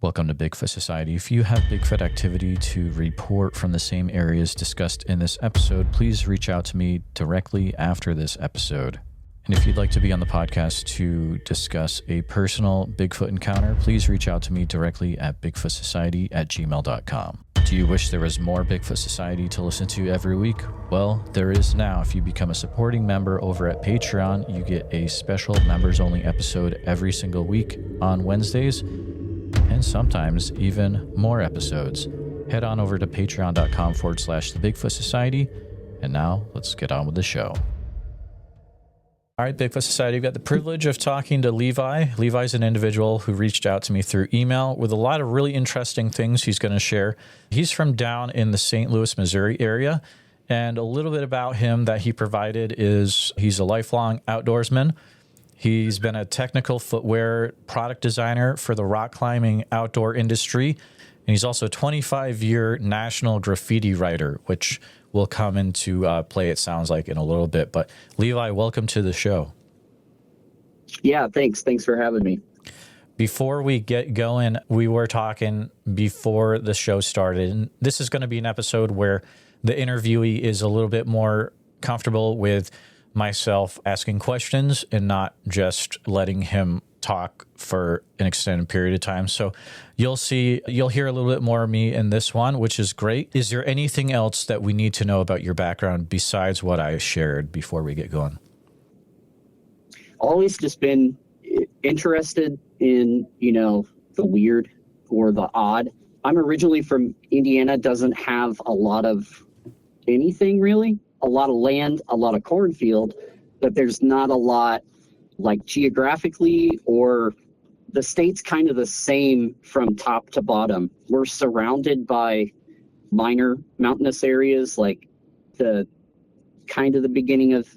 Welcome to Bigfoot Society. If you have Bigfoot activity to report from the same areas discussed in this episode, please reach out to me directly after this episode. And if you'd like to be on the podcast to discuss a personal Bigfoot encounter, please reach out to me directly at bigfootsociety@gmail.com. Do you wish there was more Bigfoot Society to listen to every week? Well, there is now. If you become a supporting member over at Patreon, you get a special members-only episode every single week on Wednesdays, and sometimes even more episodes. Head on over to patreon.com/the Bigfoot Society. And now let's get on with the show. All right, Bigfoot Society, we've got the privilege of talking to Levi. Levi's an individual who reached out to me through email with a lot of really interesting things he's going to share. He's from down in the St. Louis, Missouri area. And a little bit about him that he provided is he's a lifelong outdoorsman. He's been a technical footwear product designer for the rock climbing outdoor industry. And he's also a 25-year national graffiti writer, which will come into play, it sounds like, in a little bit. But Levi, welcome to the show. Yeah, thanks. Thanks for having me. Before we get going, we were talking before the show started, and this is going to be an episode where the interviewee is a little bit more comfortable with myself asking questions and not just letting him talk for an extended period of time. So you'll hear a little bit more of me in this one, which is great. Is there anything else that we need to know about your background besides what I shared before we get going? Always just been interested in, the weird or the odd. I'm originally from Indiana, doesn't have a lot of anything really. A lot of land, a lot of cornfield, but there's not a lot like geographically, or the state's kind of the same from top to bottom. We're surrounded by minor mountainous areas, like the beginning of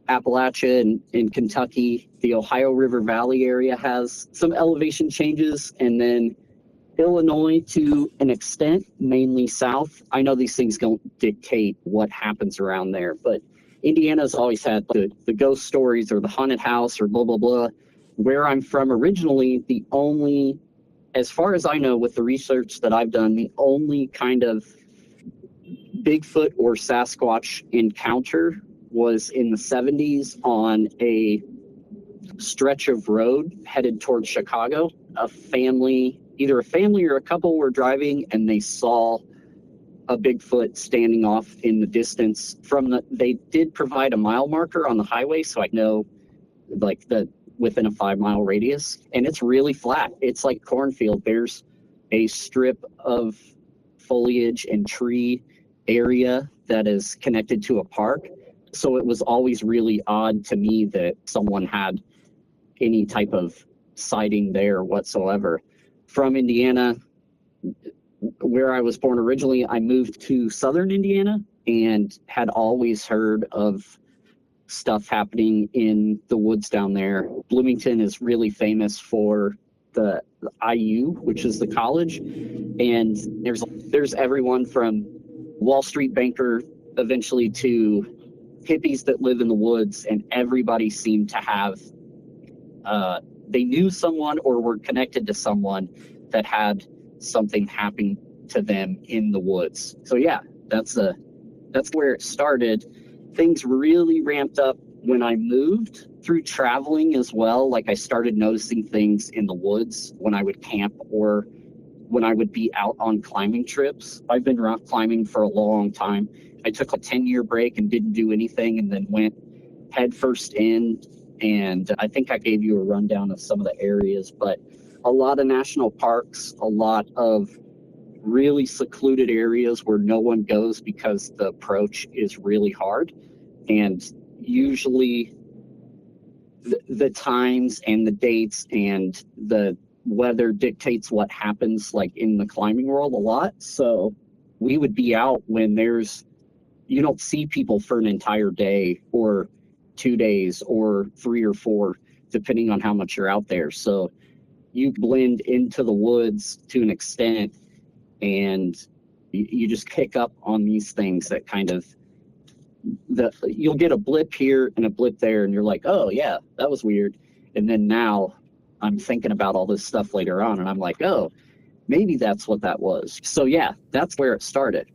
Appalachia and Kentucky. The Ohio River Valley area has some elevation changes, and then Illinois to an extent, mainly south. I know these things don't dictate what happens around there, but Indiana's always had the ghost stories or the haunted house or blah, blah, blah. Where I'm from originally, the only, as far as I know with the research that I've done, the only kind of Bigfoot or Sasquatch encounter was in the 70s on a stretch of road headed towards Chicago. Either a family or a couple were driving, and they saw a Bigfoot standing off in the distance they did provide a mile marker on the highway, so I know within a 5-mile radius, and it's really flat. It's like cornfield. There's a strip of foliage and tree area that is connected to a park. So it was always really odd to me that someone had any type of sighting there whatsoever. From Indiana, where I was born originally, I moved to southern Indiana and had always heard of stuff happening in the woods down there. Bloomington is really famous for the IU, which is the college, and there's everyone from Wall Street banker eventually to hippies that live in the woods, and everybody seemed to have they knew someone or were connected to someone that had something happen to them in the woods. So yeah, that's where it started. Things really ramped up when I moved through traveling as well. Like I started noticing things in the woods when I would camp or when I would be out on climbing trips. I've been rock climbing for a long time. I took a 10-year break and didn't do anything, and then went headfirst in. And I think I gave you a rundown of some of the areas, but a lot of national parks, a lot of really secluded areas where no one goes because the approach is really hard. And usually the times and the dates and the weather dictates what happens, like in the climbing world a lot. So we would be out when you don't see people for an entire day or 2 days or 3 or 4, depending on how much you're out there. So you blend into the woods to an extent, and you just pick up on these things that kind of, you'll get a blip here and a blip there, and you're like, oh yeah, that was weird. And then now I'm thinking about all this stuff later on, and I'm like, oh, maybe that's what that was. So yeah, that's where it started.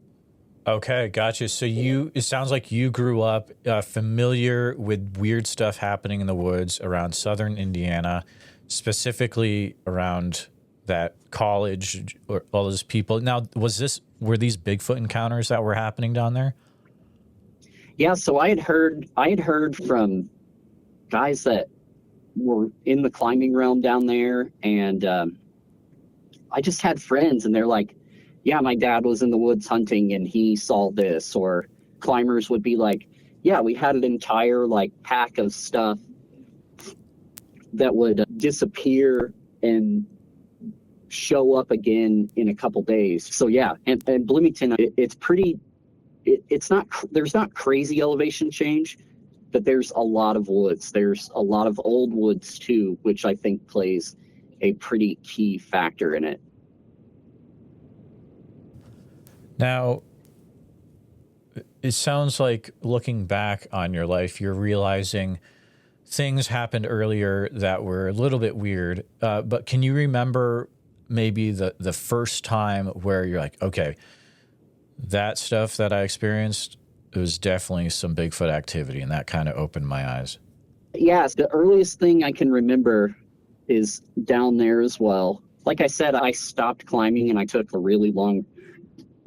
Okay, gotcha. So it sounds like you grew up familiar with weird stuff happening in the woods around southern Indiana, specifically around that college or all those people. Now, were these Bigfoot encounters that were happening down there? Yeah, so I had heard from guys that were in the climbing realm down there, and I just had friends, and they're like, yeah, my dad was in the woods hunting and he saw this. Or climbers would be like, yeah, we had an entire like pack of stuff that would disappear and show up again in a couple days. So yeah, and Bloomington, it's not, there's not crazy elevation change, but there's a lot of woods. There's a lot of old woods too, which I think plays a pretty key factor in it. Now, it sounds like looking back on your life, you're realizing things happened earlier that were a little bit weird. But can you remember maybe the first time where you're like, okay, that stuff that I experienced, it was definitely some Bigfoot activity, and that kind of opened my eyes? Yes, the earliest thing I can remember is down there as well. Like I said, I stopped climbing and I took a really long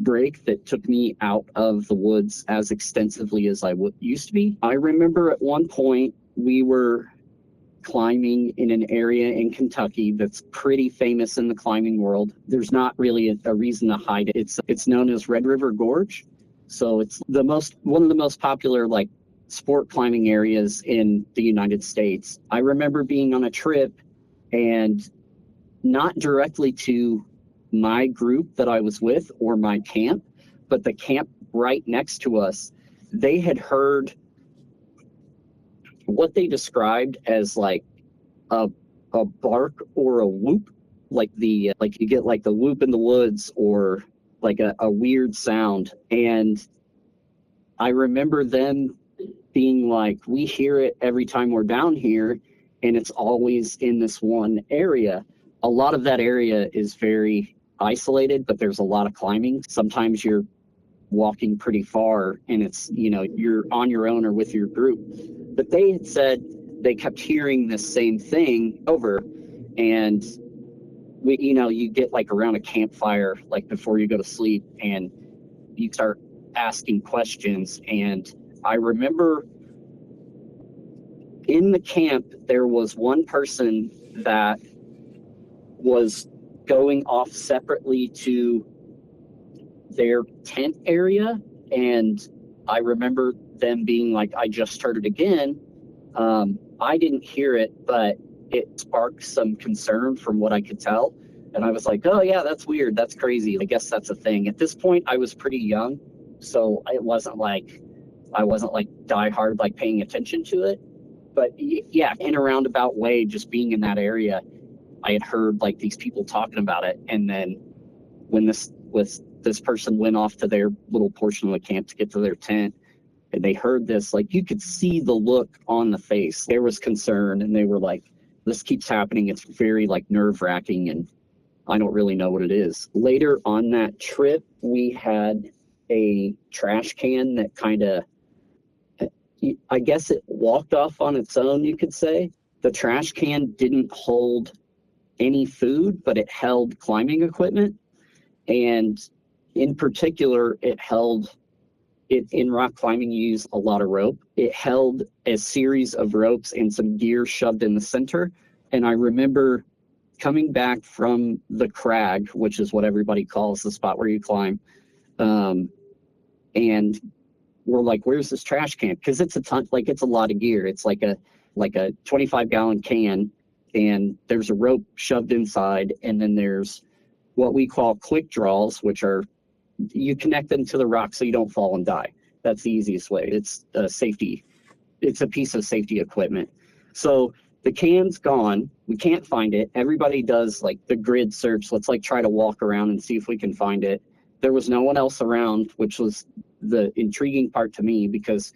break that took me out of the woods as extensively as I used to be. I remember at one point we were climbing in an area in Kentucky that's pretty famous in the climbing world. There's not really a reason to hide it. It's known as Red River Gorge. So it's one of the most popular like sport climbing areas in the United States. I remember being on a trip, and not directly to my group that I was with or my camp, but the camp right next to us, they had heard what they described as like a bark or a whoop, like like you get like the whoop in the woods, or like a weird sound. And I remember them being like, we hear it every time we're down here, and it's always in this one area. A lot of that area is very isolated, but there's a lot of climbing. Sometimes you're walking pretty far and it's, you're on your own or with your group. But they had said they kept hearing this same thing over, and you get like around a campfire, like before you go to sleep, and you start asking questions. And I remember in the camp, there was one person that was going off separately to their tent area. And I remember them being like, I just heard it again. I didn't hear it, but it sparked some concern from what I could tell. And I was like, oh yeah, that's weird. That's crazy. I guess that's a thing. At this point, I was pretty young, so I wasn't like diehard, like paying attention to it. But yeah, in a roundabout way, just being in that area, I had heard like these people talking about it. And then when this person went off to their little portion of the camp to get to their tent, and they heard this, like you could see the look on the face. There was concern, and they were like, this keeps happening. It's very like nerve wracking, and I don't really know what it is. Later on that trip, we had a trash can that kind of, I guess it walked off on its own, you could say. The trash can didn't hold any food, but it held climbing equipment. And in particular, in rock climbing, you use a lot of rope. It held a series of ropes and some gear shoved in the center. And I remember coming back from the crag, which is what everybody calls the spot where you climb. And we're like, where's this trash can? Because it's a ton, like it's a lot of gear. It's like a 25-gallon can, and there's a rope shoved inside, and then there's what we call quick draws, which are, you connect them to the rock so you don't fall and die. That's the easiest way. It's a safety. It's a piece of safety equipment. So the can's gone. We can't find it. Everybody does like the grid search. Let's like try to walk around and see if we can find it. There was no one else around, which was the intriguing part to me, because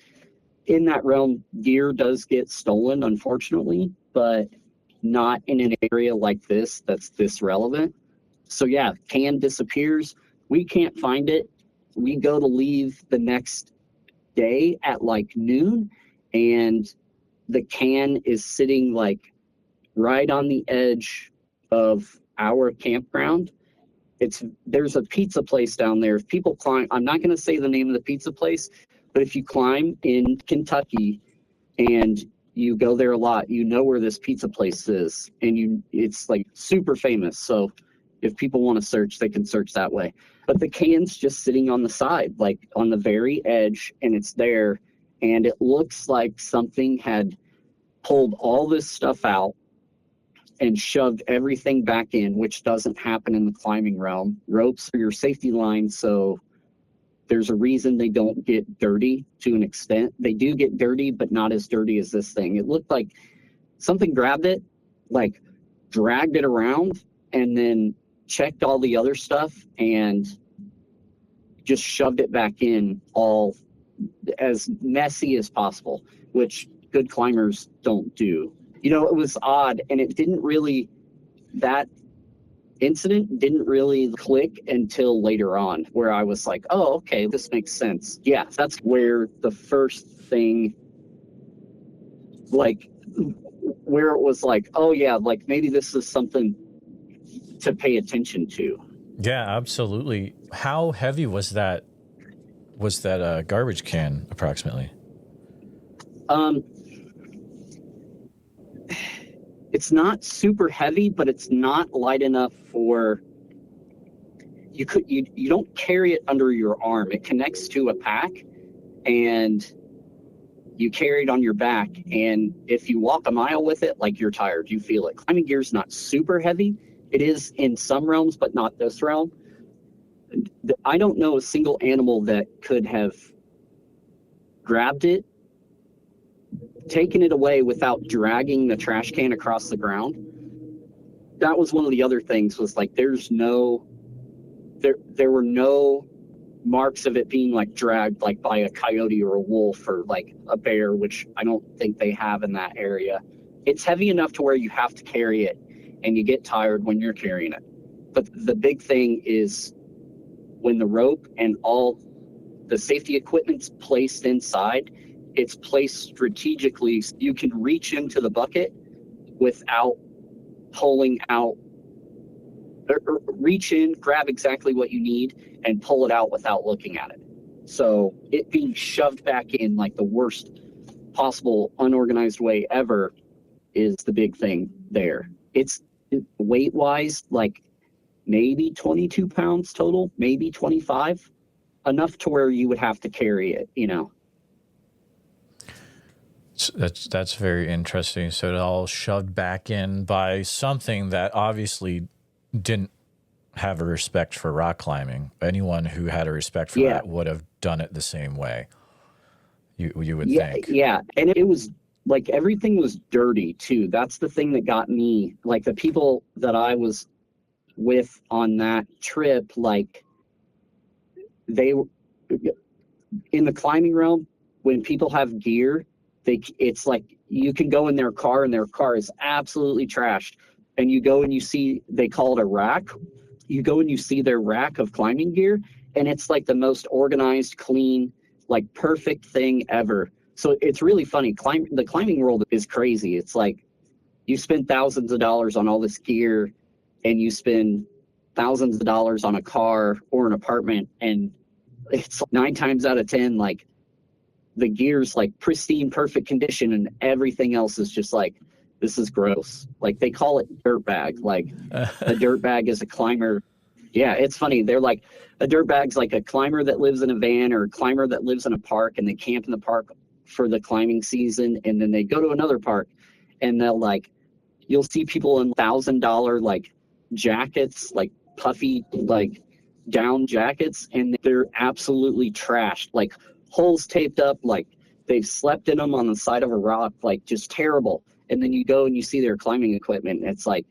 in that realm, gear does get stolen, unfortunately, but not in an area like this that's this relevant. So yeah, can disappears. We can't find it. We go to leave the next day at like noon, and the can is sitting like right on the edge of our campground. There's a pizza place down there. If people climb, I'm not going to say the name of the pizza place, but if you climb in Kentucky and you go there a lot, you know where this pizza place is, and it's like super famous. So if people want to search, they can search that way. But the can's just sitting on the side, like on the very edge, and it's there, and it looks like something had pulled all this stuff out and shoved everything back in, which doesn't happen in the climbing realm. Ropes are your safety line, so there's a reason they don't get dirty to an extent. They do get dirty, but not as dirty as this thing. It looked like something grabbed it, like dragged it around, and then checked all the other stuff and just shoved it back in, all as messy as possible, which good climbers don't do. You know, it was odd, and that incident didn't really click until later on, where I was like, oh, okay, this makes sense. Yeah, that's where the first thing, like, where it was like, oh yeah, like maybe this is something to pay attention to. Yeah, absolutely. How heavy was that garbage can approximately? It's not super heavy, but it's not light enough for you don't carry it under your arm. It connects to a pack, and you carry it on your back. And if you walk a mile with it, like, you're tired, you feel it. Climbing gear is not super heavy. It is in some realms, but not this realm. I don't know a single animal that could have grabbed it, taken it away without dragging the trash can across the ground. That was one of the other things, was like there were no marks of it being like dragged like by a coyote or a wolf or like a bear, which I don't think they have in that area. It's heavy enough to where you have to carry it, and you get tired when you're carrying it. But the big thing is when the rope and all the safety equipment's placed inside, it's placed strategically so you can reach into the bucket without pulling out, or reach in, grab exactly what you need, and pull it out without looking at it. So it being shoved back in like the worst possible unorganized way ever is the big thing there. It's weight-wise, like maybe 22 pounds total, maybe 25, enough to where you would have to carry it, you know. That's very interesting. So it all shoved back in by something that obviously didn't have a respect for rock climbing. Anyone who had a respect for that would have done it the same way. You would think. Yeah, and it was like everything was dirty too. That's the thing that got me. Like the people that I was with on that trip, like they in the climbing realm, when people have gear, it's like you can go in their car and their car is absolutely trashed, and you go and you see, they call it a rack. You go and you see their rack of climbing gear, and it's like the most organized, clean, like perfect thing ever. So it's really funny. The climbing world is crazy. It's like you spend thousands of dollars on all this gear, and you spend thousands of dollars on a car or an apartment, and it's 9 times out of 10 like the gear's like pristine, perfect condition, and everything else is just like, this is gross. Like they call it dirt bag. Like a dirt bag is a climber. Yeah, it's funny. They're like, a dirt bag's like a climber that lives in a van or a climber that lives in a park, and they camp in the park for the climbing season, and then they go to another park, and they'll like, you'll see people in $1,000 like jackets, like puffy like down jackets, and they're absolutely trashed, like holes taped up, like they've slept in them on the side of a rock, like just terrible. And then you go and you see their climbing equipment, and it's like,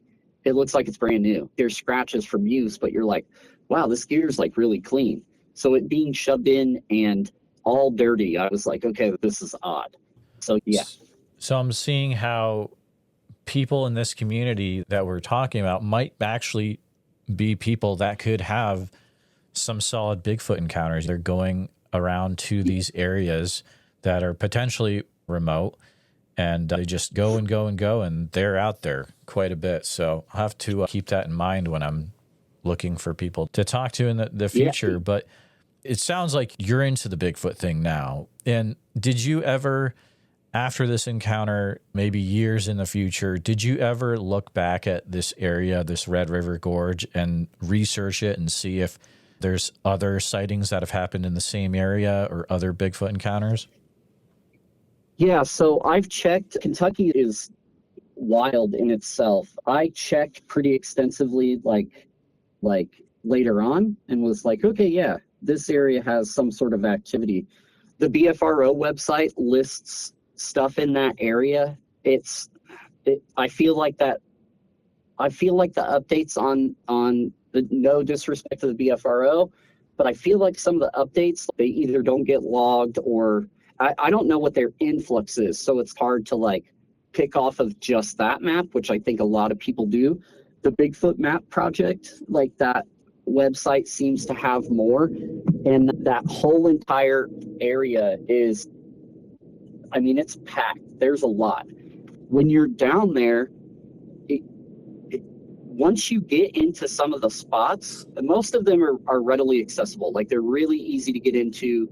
it looks like it's brand new. There's scratches from use, but you're like, wow, this gear's like really clean. So it being shoved in and all dirty, I was like, okay, this is odd. So yeah. So I'm seeing how people in this community that we're talking about might actually be people that could have some solid Bigfoot encounters. They're going around to these areas that are potentially remote, and they just go and go and go, and they're out there quite a bit. So I'll have to keep that in mind when I'm looking for people to talk to in the future. Yeah. But it sounds like you're into the Bigfoot thing now. And did you ever, after this encounter, maybe years in the future, did you ever look back at this area, this Red River Gorge, and research it and see if there's other sightings that have happened in the same area or other Bigfoot encounters? Yeah, so I've checked. Kentucky is wild in itself. I checked pretty extensively, like later on, and was like, okay, yeah, this area has some sort of activity. The BFRO website lists stuff in that area. I feel like the updates on the, no disrespect to the BFRO, but I feel like some of the updates, they either don't get logged, or I don't know what their influx is. So it's hard to like pick off of just that map, which I think a lot of people do. The Bigfoot map project, like that website seems to have more. And that whole entire area is, I mean, it's packed. There's a lot. When you're down there, once you get into some of the spots, most of them are readily accessible. Like, they're really easy to get into,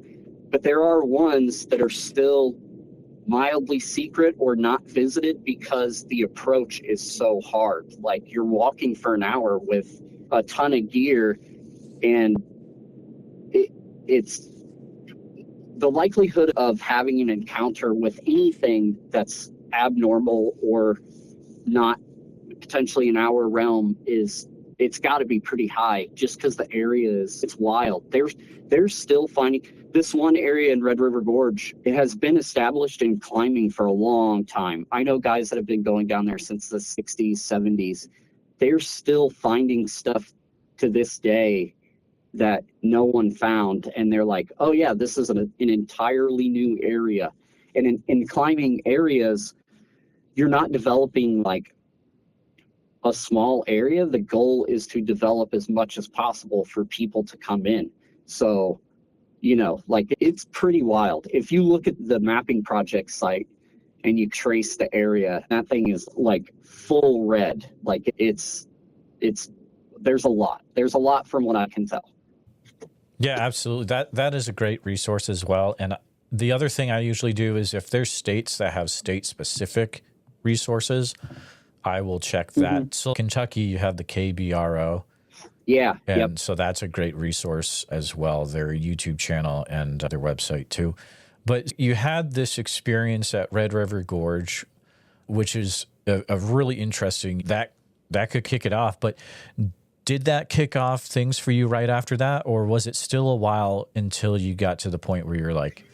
but there are ones that are still mildly secret or not visited because the approach is so hard. Like, you're walking for an hour with a ton of gear, and it's the likelihood of having an encounter with anything that's abnormal or not potentially in our realm it's got to be pretty high, just because the area it's wild. They're still finding this one area in Red River Gorge. It has been established in climbing for a long time. I know guys that have been going down there since the 60s, 70s. They're still finding stuff to this day that no one found, and they're like, oh yeah, this is an entirely new area. And in climbing areas, you're not developing like a small area. The goal is to develop as much as possible for people to come in. So, you know, like, it's pretty wild. If you look at the mapping project site and you trace the area, that thing is like full red. Like, there's a lot from what I can tell. Yeah, absolutely. That is a great resource as well. And the other thing I usually do is, if there's states that have state-specific resources, I will check that. Mm-hmm. So Kentucky, you have the KBRO. Yeah. And so that's a great resource as well, their YouTube channel and their website too. But you had this experience at Red River Gorge, which is a really interesting, that could kick it off. But did that kick off things for you right after that? Or was it still a while until you got to the point where you're like,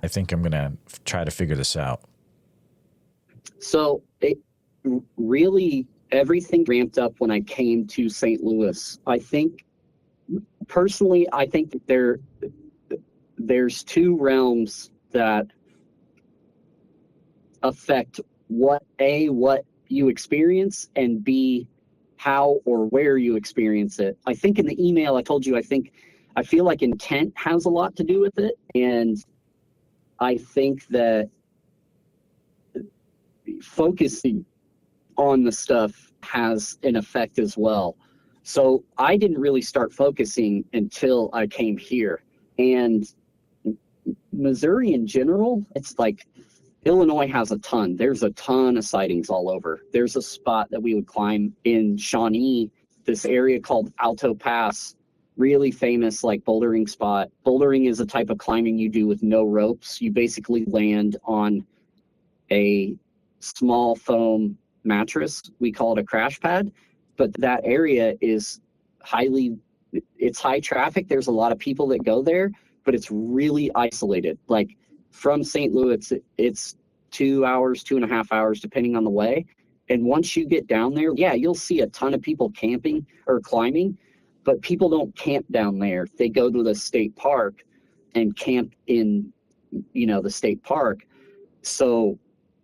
I think I'm going to try to figure this out? So really, everything ramped up when I came to St. Louis. I think, personally, there's two realms that affect what you experience, and B, how or where you experience it. I think in the email I told you, I feel like intent has a lot to do with it, and I think that focusing on the stuff has an effect as well. So I didn't really start focusing until I came here. And Missouri in general, it's like Illinois has a ton. There's a ton of sightings all over. There's a spot that we would climb in Shawnee, this area called Alto Pass, really famous like bouldering spot. Bouldering is a type of climbing you do with no ropes. You basically land on a small foam mattress. We call it a crash pad, but that area is it's high traffic. There's a lot of people that go there, but it's really isolated. Like, from St. Louis, it's 2 hours, 2.5 hours, depending on the way. And once you get down there, yeah, you'll see a ton of people camping or climbing, but people don't camp down there. They go to the state park and camp in, the state park. So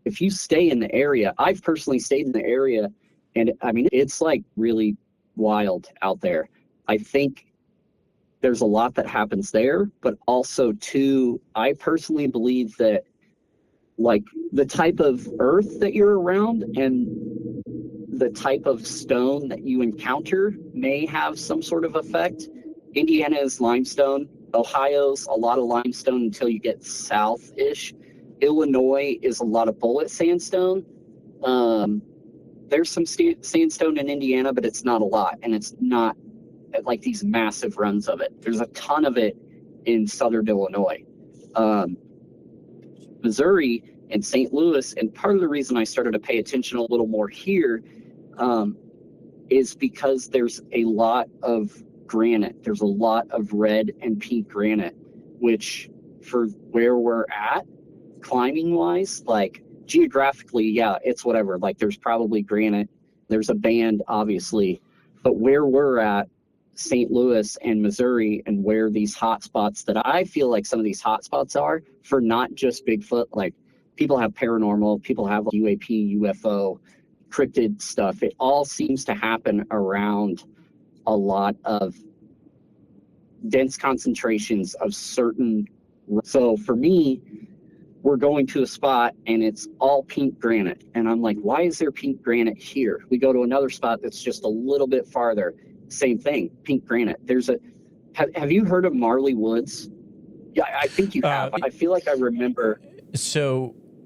if you stay in the area, I've personally stayed in the area, and I mean, it's like really wild out there. I think there's a lot that happens there, but also too, I personally believe that like the type of earth that you're around and the type of stone that you encounter may have some sort of effect. Indiana is limestone. Ohio's a lot of limestone until you get south-ish. Illinois is a lot of bullet sandstone. There's some sandstone in Indiana, but it's not a lot, and it's not like these massive runs of it. There's a ton of it in southern Illinois. Missouri and St. Louis, and part of the reason I started to pay attention a little more here is because there's a lot of granite. There's a lot of red and pink granite, which for where we're at, climbing wise, like geographically, yeah, it's whatever. Like there's probably granite. There's a band, obviously. But where we're at, St. Louis and Missouri, and where these hot spots that I feel like some of these hot spots are for not just Bigfoot, like people have paranormal, people have UAP, UFO, cryptid stuff. It all seems to happen around a lot of dense concentrations of certain. So for me, we're going to a spot and it's all pink granite. And I'm like, why is there pink granite here? We go to another spot that's just a little bit farther. Same thing, pink granite. Have you heard of Marley Woods? Yeah, I think you have. I feel like I remember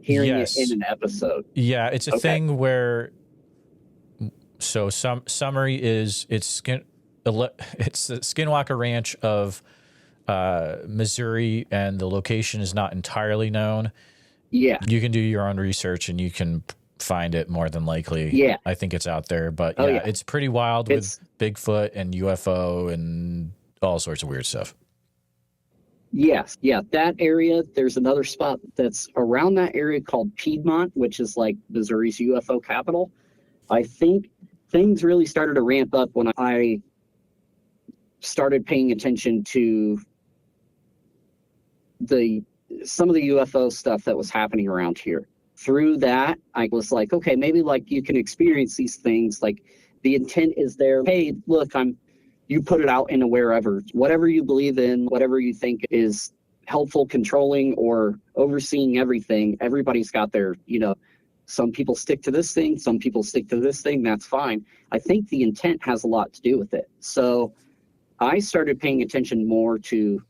hearing it in an episode. Yeah, it's a thing where, so summary is it's the Skinwalker Ranch of Missouri, and the location is not entirely known. Yeah. You can do your own research and you can find it more than likely. Yeah. I think it's out there, but yeah, it's pretty wild with Bigfoot and UFO and all sorts of weird stuff. Yes. Yeah. That area, there's another spot that's around that area called Piedmont, which is like Missouri's UFO capital. I think things really started to ramp up when I started paying attention to some of the UFO stuff that was happening around here. Through that, I was like, okay, maybe like you can experience these things. Like the intent is there. Hey, look, you put it out into wherever, whatever you believe in, whatever you think is helpful, controlling, or overseeing everything. Everybody's got their, some people stick to this thing, some people stick to this thing. That's fine. I think the intent has a lot to do with it. So I started paying attention more to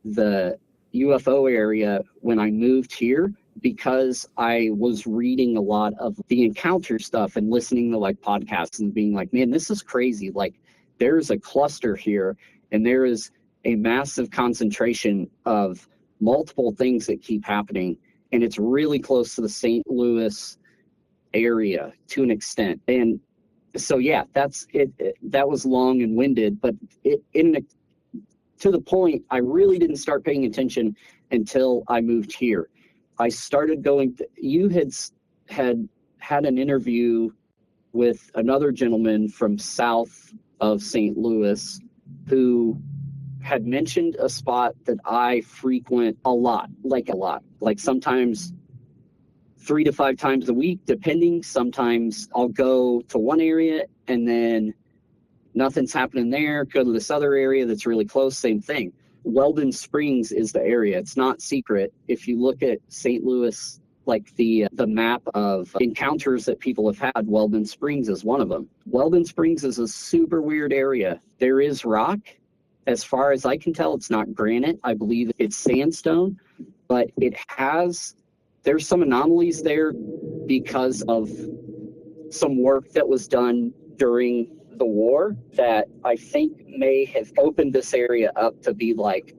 the UFO area when I moved here, because I was reading a lot of the encounter stuff and listening to like podcasts and being like, man, this is crazy. Like there's a cluster here and there is a massive concentration of multiple things that keep happening. And it's really close to the St. Louis area to an extent. And so, yeah, that's it. That was long and winded, but to the point, I really didn't start paying attention until I moved here. I started going, you had an interview with another gentleman from south of St. Louis who had mentioned a spot that I frequent a lot, like sometimes 3 to 5 times a week, depending. Sometimes I'll go to one area and then nothing's happening there, go to this other area that's really close, same thing. Welden Springs is the area. It's not secret. If you look at St. Louis, like the map of encounters that people have had, Welden Springs is one of them. Welden Springs is a super weird area. There is rock. As far as I can tell, it's not granite. I believe it's sandstone, but there's some anomalies there because of some work that was done during the war that I think may have opened this area up to be like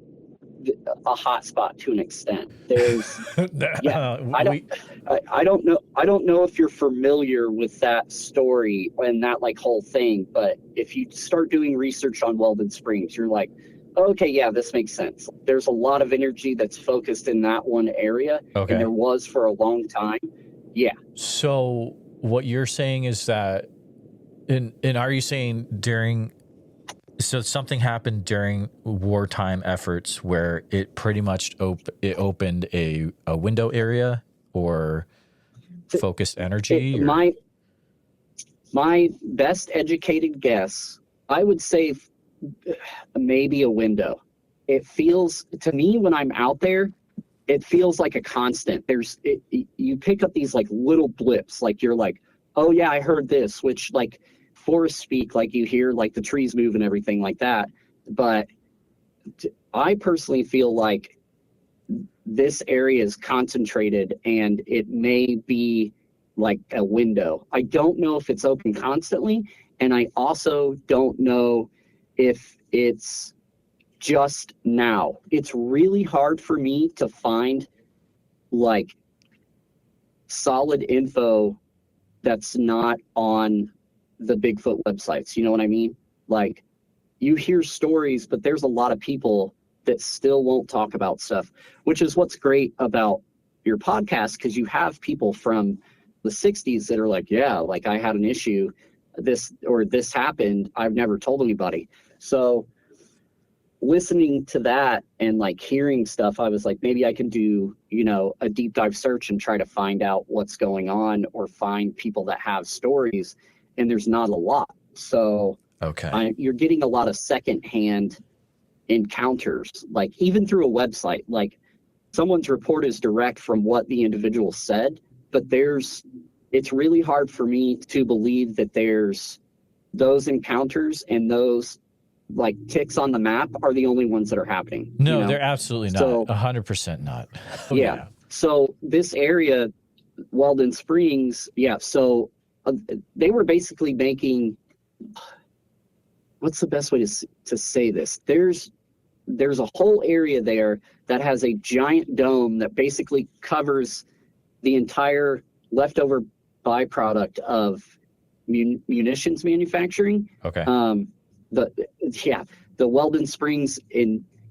a hot spot to an extent. There's I don't know if you're familiar with that story and that like whole thing, but if you start doing research on Welden Springs, you're like, okay, yeah, this makes sense. There's a lot of energy that's focused in that one area, and there was for a long time. Yeah. So what you're saying is that and are you saying so something happened during wartime efforts where it pretty much opened a window area or focused energy? My best educated guess I would say maybe a window. It feels to me when I'm out there, it feels like a constant. You pick up these like little blips, like you're like, oh yeah, I heard this, which like forest speak, like you hear like the trees move and everything like that. But I personally feel like this area is concentrated and it may be like a window. I don't know if it's open constantly, and I also don't know if it's just now. It's really hard for me to find like solid info that's not on the Bigfoot websites. You know what I mean? Like, you hear stories, but there's a lot of people that still won't talk about stuff, which is what's great about your podcast, because you have people from the 60s that are like, yeah, like I had an issue, this happened, I've never told anybody. So listening to that and like hearing stuff, I was like, maybe I can do, a deep dive search and try to find out what's going on or find people that have stories. And there's not a lot. So okay, you're getting a lot of secondhand encounters, like even through a website. Like someone's report is direct from what the individual said, but it's really hard for me to believe that there's those encounters and those like ticks on the map are the only ones that are happening. no, they're absolutely not. So 100% not. yeah. So this area, Welden Springs, so they were basically making, what's the best way to say this? There's a whole area there that has a giant dome that basically covers the entire leftover byproduct of munitions manufacturing. Okay. The Welden Springs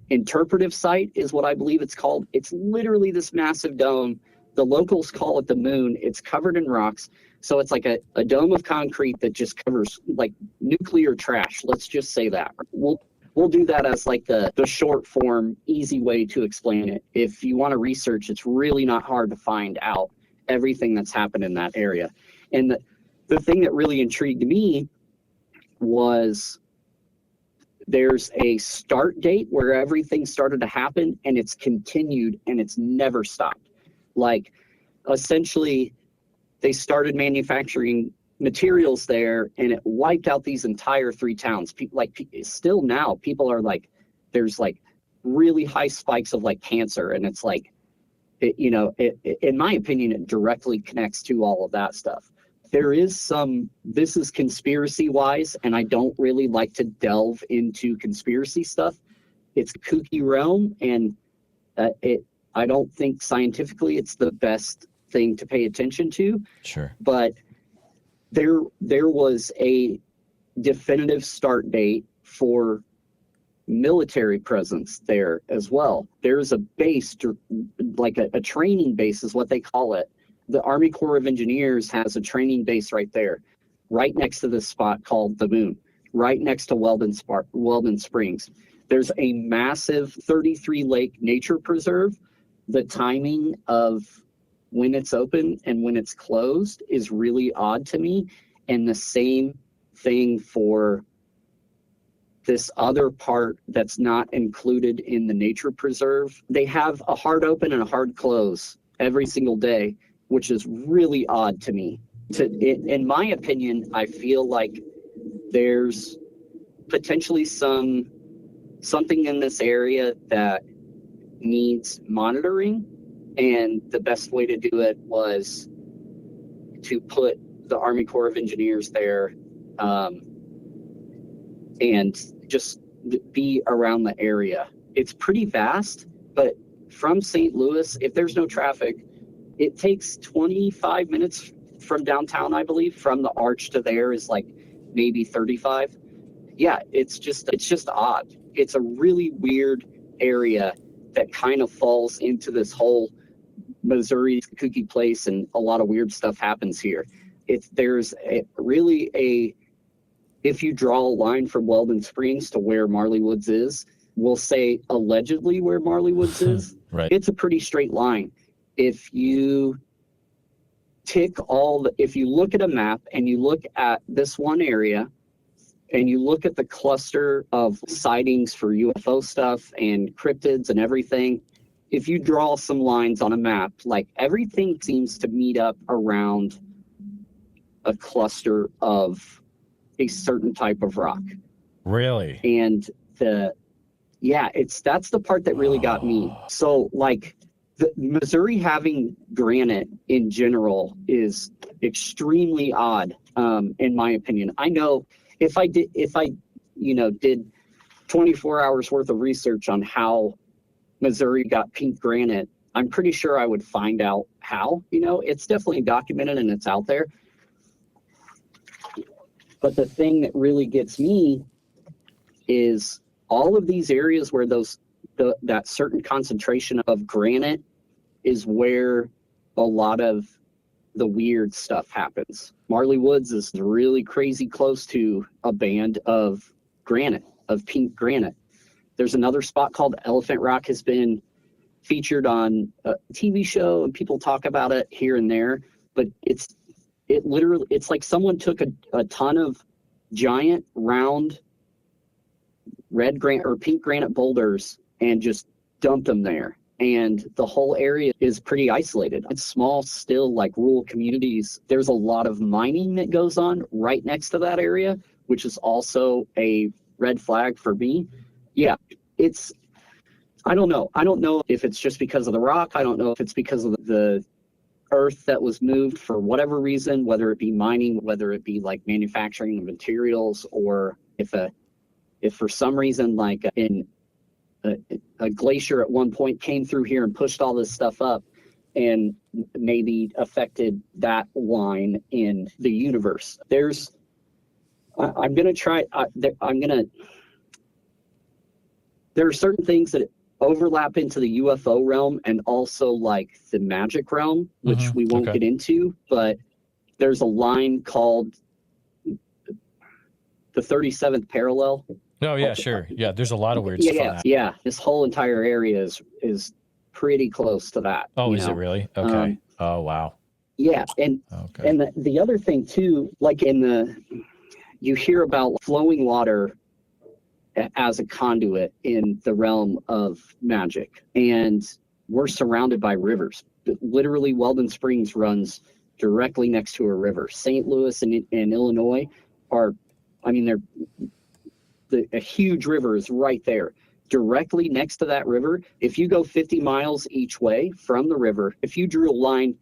interpretive site is what I believe it's called. It's literally this massive dome. The locals call it the moon. It's covered in rocks. So it's like a dome of concrete that just covers like nuclear trash. Let's just say that. We'll do that as like the short form, easy way to explain it. If you want to research, it's really not hard to find out everything that's happened in that area. And the thing that really intrigued me was there's a start date where everything started to happen, and it's continued and it's never stopped. Like essentially they started manufacturing materials there and it wiped out these entire 3 towns. Still now people are like, there's like really high spikes of like cancer, and it's like, in my opinion, it directly connects to all of that stuff. There is this is conspiracy wise, and I don't really like to delve into conspiracy stuff. It's a kooky realm, and I don't think scientifically it's the best thing to pay attention to. Sure. But there was a definitive start date for military presence there as well. There's a base, like a training base is what they call it. The Army Corps of Engineers has a training base right there, right next to this spot called the Moon, right next to Welden Springs. There's a massive 33 lake nature preserve. The timing of when it's open and when it's closed is really odd to me. And the same thing for this other part that's not included in the nature preserve. They have a hard open and a hard close every single day, which is really odd to me. In my opinion, I feel like there's potentially something in this area that needs monitoring, and the best way to do it was to put the Army Corps of Engineers there, and just be around the area. It's pretty vast, but from St. Louis, if there's no traffic, it takes 25 minutes from downtown, I believe. From the arch to there is like maybe 35. Yeah, it's just odd. It's a really weird area that kind of falls into this whole Missouri kooky place, and a lot of weird stuff happens here. If you draw a line from Welden Springs to where Marley Woods is, we'll say allegedly where Marley Woods is, right. It's a pretty straight line. If you if you look at a map and you look at this one area and you look at the cluster of sightings for UFO stuff and cryptids and everything, if you draw some lines on a map, like everything seems to meet up around a cluster of a certain type of rock. Really? And that's the part that really got me. So like the Missouri having granite in general is extremely odd, in my opinion. I know if I did 24 hours worth of research on how Missouri got pink granite, I'm pretty sure I would find out how. It's definitely documented and it's out there. But the thing that really gets me is all of these areas where that certain concentration of granite is where a lot of the weird stuff happens. Marley Woods is really crazy close to a band of granite, of pink granite. There's another spot called Elephant Rock, has been featured on a TV show and people talk about it here and there, but it's like someone took a ton of giant round red granite or pink granite boulders and just dumped them there. And the whole area is pretty isolated. It's small, still, like rural communities. There's a lot of mining that goes on right next to that area, which is also a red flag for me. Yeah, I don't know. I don't know if it's just because of the rock. I don't know if it's because of the earth that was moved for whatever reason, whether it be mining, whether it be like manufacturing of materials, or if for some reason, like a glacier at one point came through here and pushed all this stuff up and maybe affected that line in the universe. There are certain things that overlap into the UFO realm and also like the magic realm, which we won't get into, but there's a line called the 37th parallel. Oh yeah, sure. Yeah, there's a lot of weird stuff on that. Yeah, this whole entire area is pretty close to that. Oh, is it really? Okay. Oh wow. Yeah, and the other thing too, like you hear about flowing water as a conduit in the realm of magic, and we're surrounded by rivers. Literally, Welden Springs runs directly next to a river. St. Louis and Illinois they're a huge river is right there. Directly next to that river, if you go 50 miles each way from the river, if you drew a line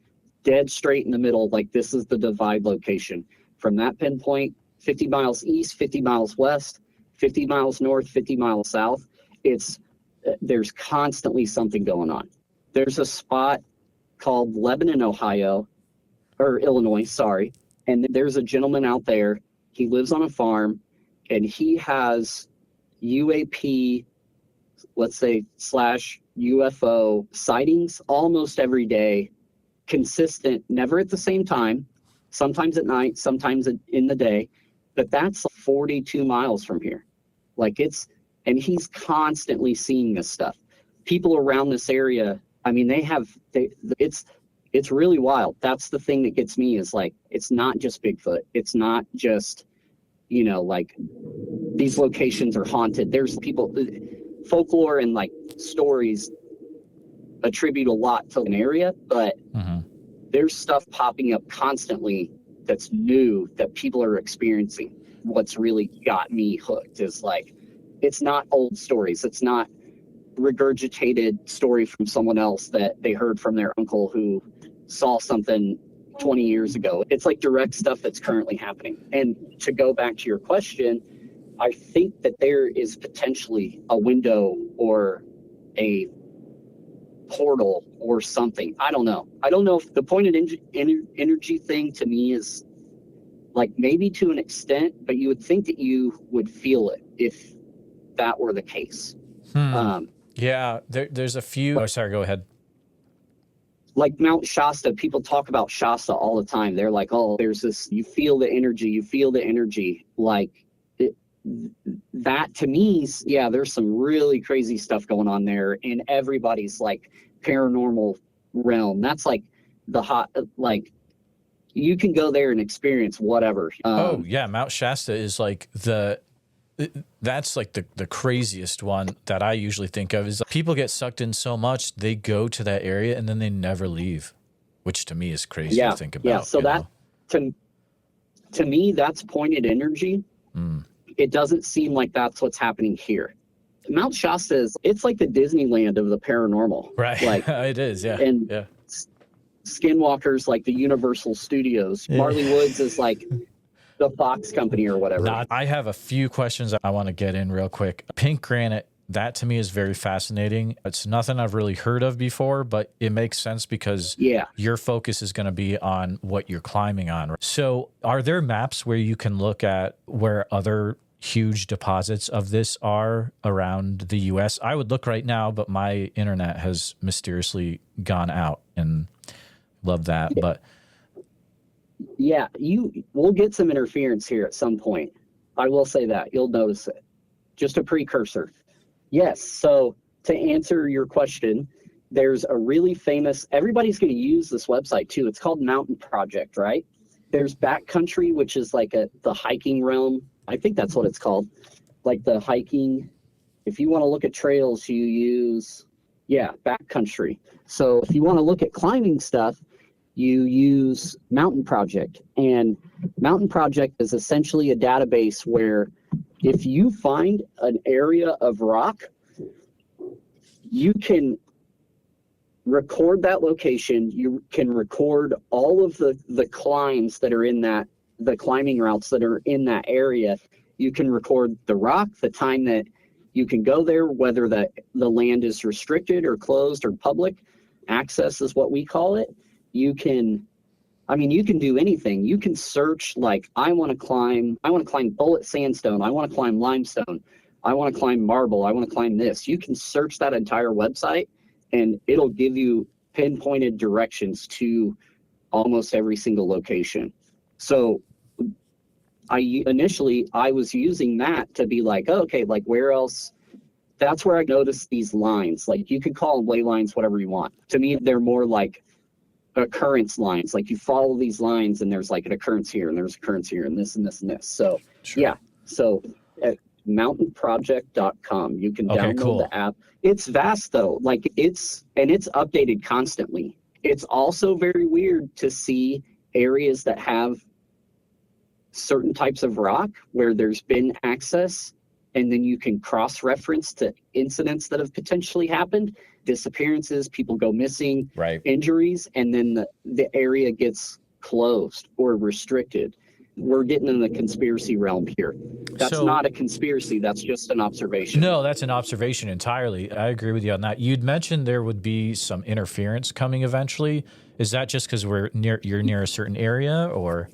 dead straight in the middle, like this is the divide location, from that pinpoint, 50 miles east, 50 miles west, 50 miles north, 50 miles south, there's constantly something going on. There's a spot called Lebanon, Illinois, sorry. And there's a gentleman out there. He lives on a farm and he has UAP, let's say, / UFO sightings almost every day, consistent, never at the same time, sometimes at night, sometimes in the day, but that's 42 miles from here. And he's constantly seeing this stuff. People around this area, it's really wild. That's the thing that gets me is like, it's not just Bigfoot. It's not just, like these locations are haunted. There's folklore and like stories attribute a lot to an area, but there's stuff popping up constantly that's new that people are experiencing. What's really got me hooked is like, it's not old stories. It's not regurgitated story from someone else that they heard from their uncle who saw something 20 years ago. It's like direct stuff that's currently happening. And to go back to your question, I think that there is potentially a window or a portal or something. I don't know. I don't know if the pointed energy thing to me is like maybe to an extent, but you would think that you would feel it if that were the case. Yeah, there's a few. Oh, sorry, go ahead. Like Mount Shasta, people talk about Shasta all the time. They're like, oh, there's this, you feel the energy. Like that to me, yeah, there's some really crazy stuff going on there in everybody's like paranormal realm. That's like the hot, like you can go there and experience whatever. Oh yeah, Mount Shasta is like that's like the craziest one that I usually think of. Is like people get sucked in so much they go to that area and then they never leave, which to me is crazy to think about. Yeah, so that to me that's pointed energy. It doesn't seem like that's what's happening here. Mount Shasta it's like the Disneyland of the paranormal, right? Like it is, yeah. And yeah. Skinwalker's like the Universal Studios. Marley Woods is like the Fox company or whatever. I have a few questions I want to get in real quick. Pink granite, that to me is very fascinating. It's nothing I've really heard of before, but it makes sense because your focus is going to be on what you're climbing on. So are there maps where you can look at where other huge deposits of this are around the U.S.? I would look right now, but my internet has mysteriously gone out, and love that. But yeah, we'll get some interference here at some point. I will say that. You'll notice it. Just a precursor. Yes, so to answer your question, there's a really famous, everybody's going to use this website too. It's called Mountain Project, right? There's Backcountry, which is like the hiking realm. I think that's what it's called. Like the hiking. If you want to look at trails, you use, Backcountry. So if you want to look at climbing stuff, you use Mountain Project. And Mountain Project is essentially a database where if you find an area of rock, you can record that location. You can record all of the climbs that are in that, the climbing routes that are in that area. You can record the rock, the time that you can go there, whether the land is restricted or closed or public. Access is what we call it. You can do anything. You can search, like, I want to climb bullet sandstone. I want to climb limestone. I want to climb marble. I want to climb this. You can search that entire website and it'll give you pinpointed directions to almost every single location. So I was using that to be like, oh, okay, like where else? That's where I noticed these lines. Like you could call them ley lines, whatever you want. To me, they're more like occurrence lines. Like you follow these lines and there's like an occurrence here and there's occurrence here and this and this and this. So so at mountainproject.com, you can download the app. It's vast though. Like it's updated constantly. It's also very weird to see areas that have certain types of rock where there's been access, and then you can cross-reference to incidents that have potentially happened, disappearances, people go missing, injuries, and then the area gets closed or restricted. We're getting in the conspiracy realm here. That's not a conspiracy. That's just an observation. No, that's an observation entirely. I agree with you on that. You'd mentioned there would be some interference coming eventually. Is that just because you're near a certain area, or?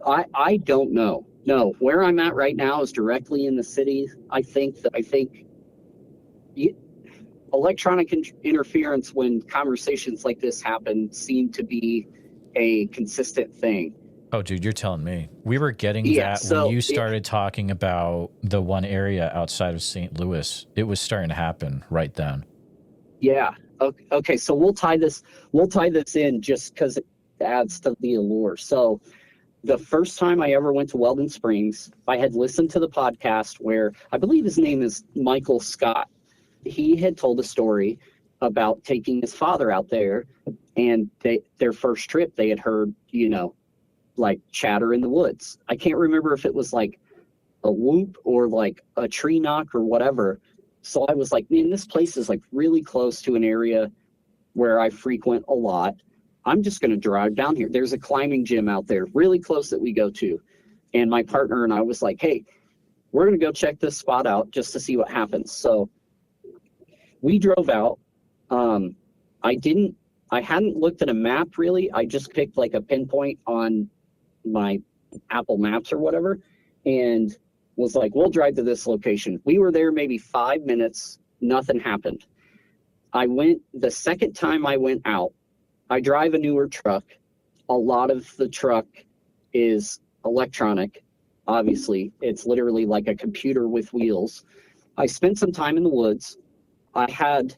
I don't know. No, where I'm at right now is directly in the city. I think electronic interference when conversations like this happen seem to be a consistent thing. Oh, dude, you're telling me. We were getting that when you started talking about the one area outside of St. Louis. It was starting to happen right then. Yeah. Okay. So we'll tie this in just because it adds to the allure. So the first time I ever went to Welden Springs, I had listened to the podcast where I believe his name is Michael Scott. He had told a story about taking his father out there, and their first trip, they had heard, like chatter in the woods. I can't remember if it was like a whoop or like a tree knock or whatever. So I was like, man, this place is like really close to an area where I frequent a lot. I'm just going to drive down here. There's a climbing gym out there really close that we go to. And my partner and I was like, hey, we're going to go check this spot out just to see what happens. So we drove out. I hadn't looked at a map really. I just picked like a pinpoint on my Apple Maps or whatever and was like, we'll drive to this location. We were there maybe 5 minutes. Nothing happened. The second time I went out, I drive a newer truck. A lot of the truck is electronic. Obviously, it's literally like a computer with wheels. I spent some time in the woods. I had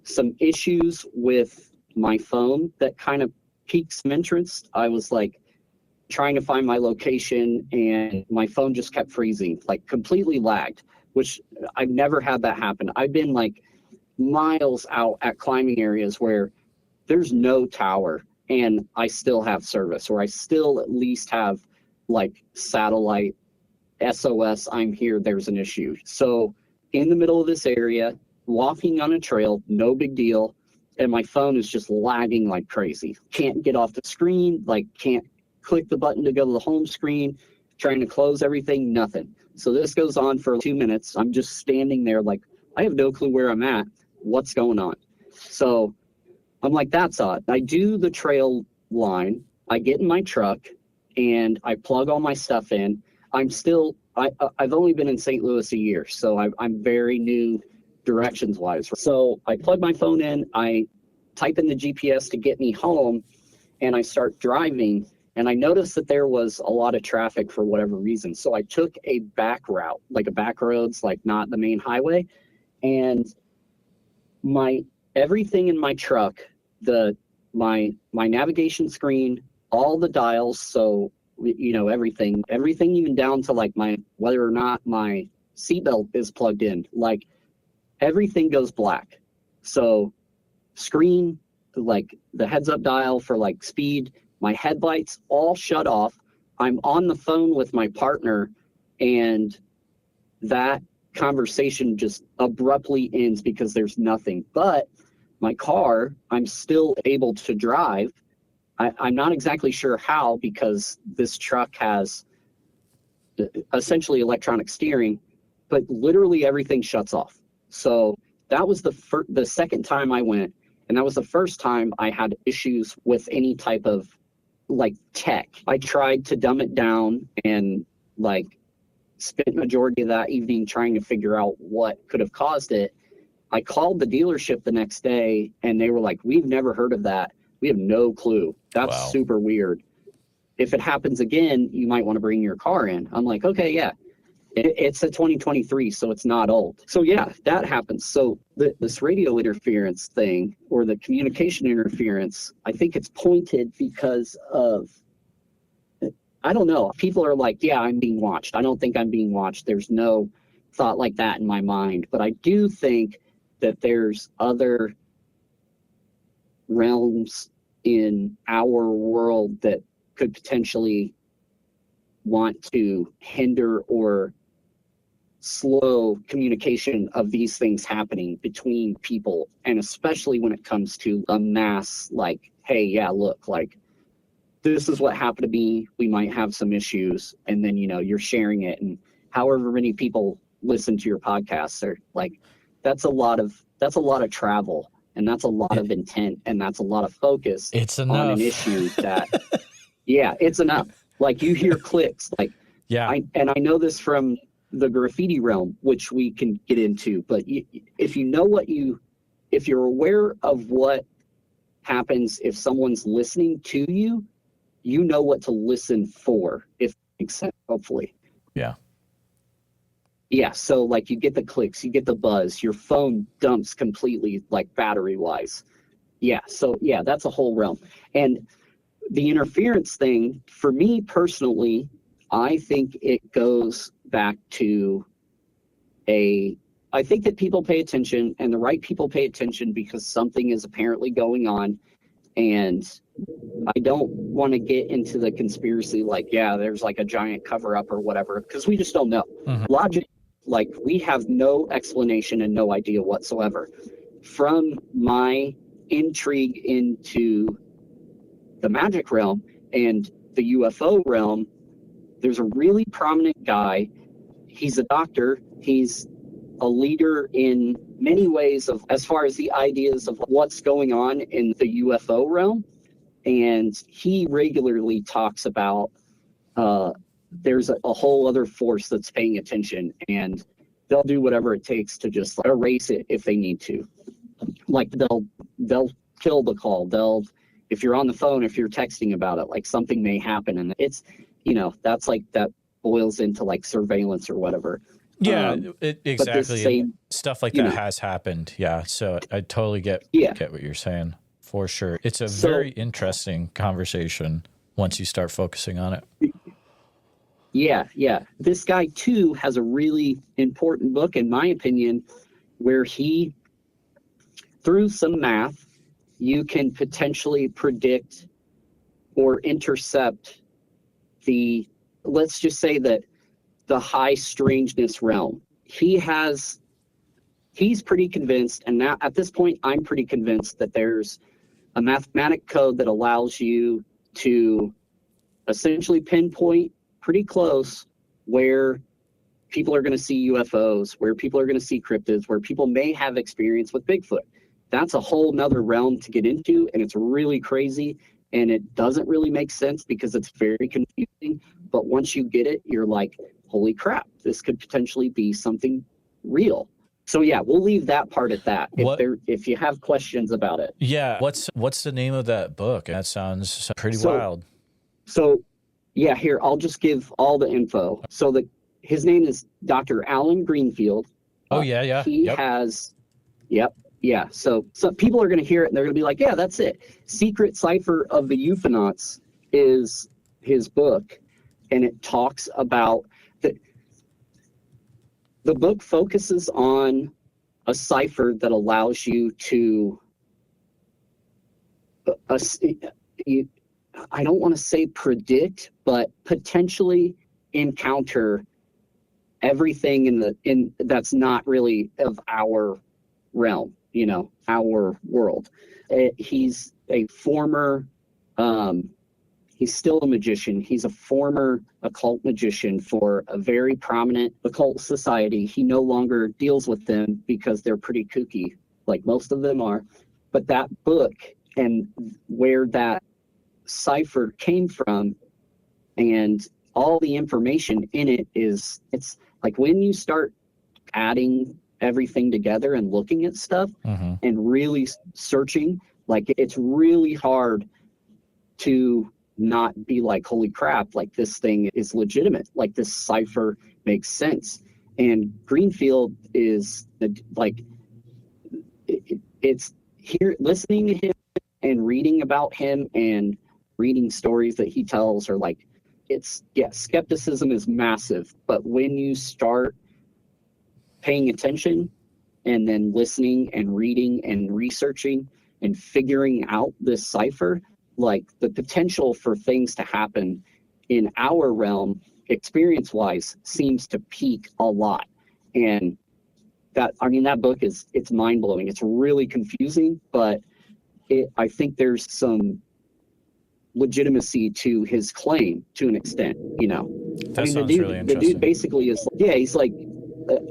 some issues with my phone that kind of piqued some interest. I was like trying to find my location, and my phone just kept freezing, like completely lagged, which I've never had that happen. I've been like miles out at climbing areas where there's no tower and I still have service, or I still at least have like satellite SOS, I'm here, there's an issue. So in the middle of this area, walking on a trail, no big deal, and my phone is just lagging like crazy. Can't get off the screen, like can't click the button to go to the home screen, trying to close everything, nothing. So this goes on for 2 minutes. I'm just standing there like, I have no clue where I'm at, what's going on. So I'm like, that's odd. I do the trail line, I get in my truck, and I plug all my stuff in. I've only been in St. Louis a year, so I'm very new directions wise. So I plug my phone in, I type in the GPS to get me home, and I start driving, and I noticed that there was a lot of traffic for whatever reason. So I took a back route, like a back roads, like not the main highway, and everything in my truck, my navigation screen, all the dials, so everything even down to like whether or not my seatbelt is plugged in, like everything goes black. So screen, like the heads up dial for like speed, my headlights all shut off. I'm on the phone with my partner, and that conversation just abruptly ends because there's nothing. But my car, I'm still able to drive. I'm not exactly sure how, because this truck has essentially electronic steering, but literally everything shuts off. So that was the second time I went, and that was the first time I had issues with any type of like tech. I tried to dumb it down and like spent majority of that evening trying to figure out what could have caused it. I called the dealership the next day, and they were like, we've never heard of that. We have no clue. That's Wow. super weird. If it happens again, you might want to bring your car in. I'm like, okay, yeah. It's a 2023, so it's not old. So yeah, that happens. So this radio interference thing, or the communication interference, I think it's pointed because of, I don't know. People are like, yeah, I'm being watched. I don't think I'm being watched. There's no thought like that in my mind. But I do think that there's other realms in our world that could potentially want to hinder or slow communication of these things happening between people, and especially when it comes to a mass, like, hey, yeah, look, like this is what happened to me, we might have some issues, and then you're sharing it, and however many people listen to your podcasts, are like, that's a lot of travel, and that's a lot of intent, and that's a lot of focus on an issue that yeah, it's enough. Like, you hear clicks, like, yeah. I know this from the graffiti realm, which we can get into, but if you're aware of what happens if someone's listening to you, you know what to listen for, if it makes sense, hopefully. Yeah. Yeah, so like you get the clicks, you get the buzz, your phone dumps completely, like battery wise. Yeah, so yeah, that's a whole realm. And the interference thing, for me personally, I think it goes back to I think that people pay attention, and the right people pay attention because something is apparently going on. And I don't want to get into the conspiracy, like, yeah, there's like a giant cover up or whatever, because we just don't know. Mm-hmm. Logic, like, we have no explanation and no idea whatsoever. From my intrigue into the magic realm and the UFO realm, there's a really prominent guy. He's a doctor. He's a leader in many ways of, as far as the ideas of what's going on in the UFO realm. And he regularly talks about there's a whole other force that's paying attention, and they'll do whatever it takes to just erase it if they need to. Like, they'll kill the call. If you're on the phone, if you're texting about it, like, something may happen, and it's, that's like, that boils into like surveillance or whatever. Yeah, exactly. Same, Stuff like that has happened. Yeah. So I totally get what you're saying. For sure. It's a So, very interesting conversation once you start focusing on it. yeah. This guy, too, has a really important book, in my opinion, where he, through some math, you can potentially predict or intercept let's just say that the high strangeness realm. He's pretty convinced, and now at this point, I'm pretty convinced that there's a mathematic code that allows you to essentially pinpoint pretty close where people are going to see UFOs, where people are going to see cryptids, where people may have experience with Bigfoot. That's a whole nother realm to get into, and it's really crazy, and it doesn't really make sense because it's very confusing. But once you get it, you're like, holy crap, this could potentially be something real. So yeah, we'll leave that part at that. If you have questions about it. Yeah. What's the name of that book? That sounds pretty wild. So yeah, here, I'll just give all the info. So his name is Dr. Alan Greenfield. Oh yeah. He has, yeah. So people are going to hear it and they're going to be like, yeah, that's it. Secret Cipher of the Euphonauts is his book, and it talks about the book focuses on a cipher that allows you to I don't want to say predict, but potentially encounter everything that's not really of our realm, our world. He's a former, he's still a magician. He's a former occult magician for a very prominent occult society. He no longer deals with them because they're pretty kooky, like most of them are. But that book and where that cipher came from and all the information in it's like when you start adding everything together and looking at stuff and really searching, like it's really hard to not be like, holy crap, like this thing is legitimate, like this cipher makes sense. And Greenfield is like, it's here listening to him and reading about him and reading stories that he tells are like, skepticism is massive, but when you start paying attention and then listening and reading and researching and figuring out this cipher, like the potential for things to happen in our realm experience wise seems to peak a lot. And that book it's mind blowing. It's really confusing, but I think there's some legitimacy to his claim to an extent, That sounds really interesting. The dude basically is, he's like,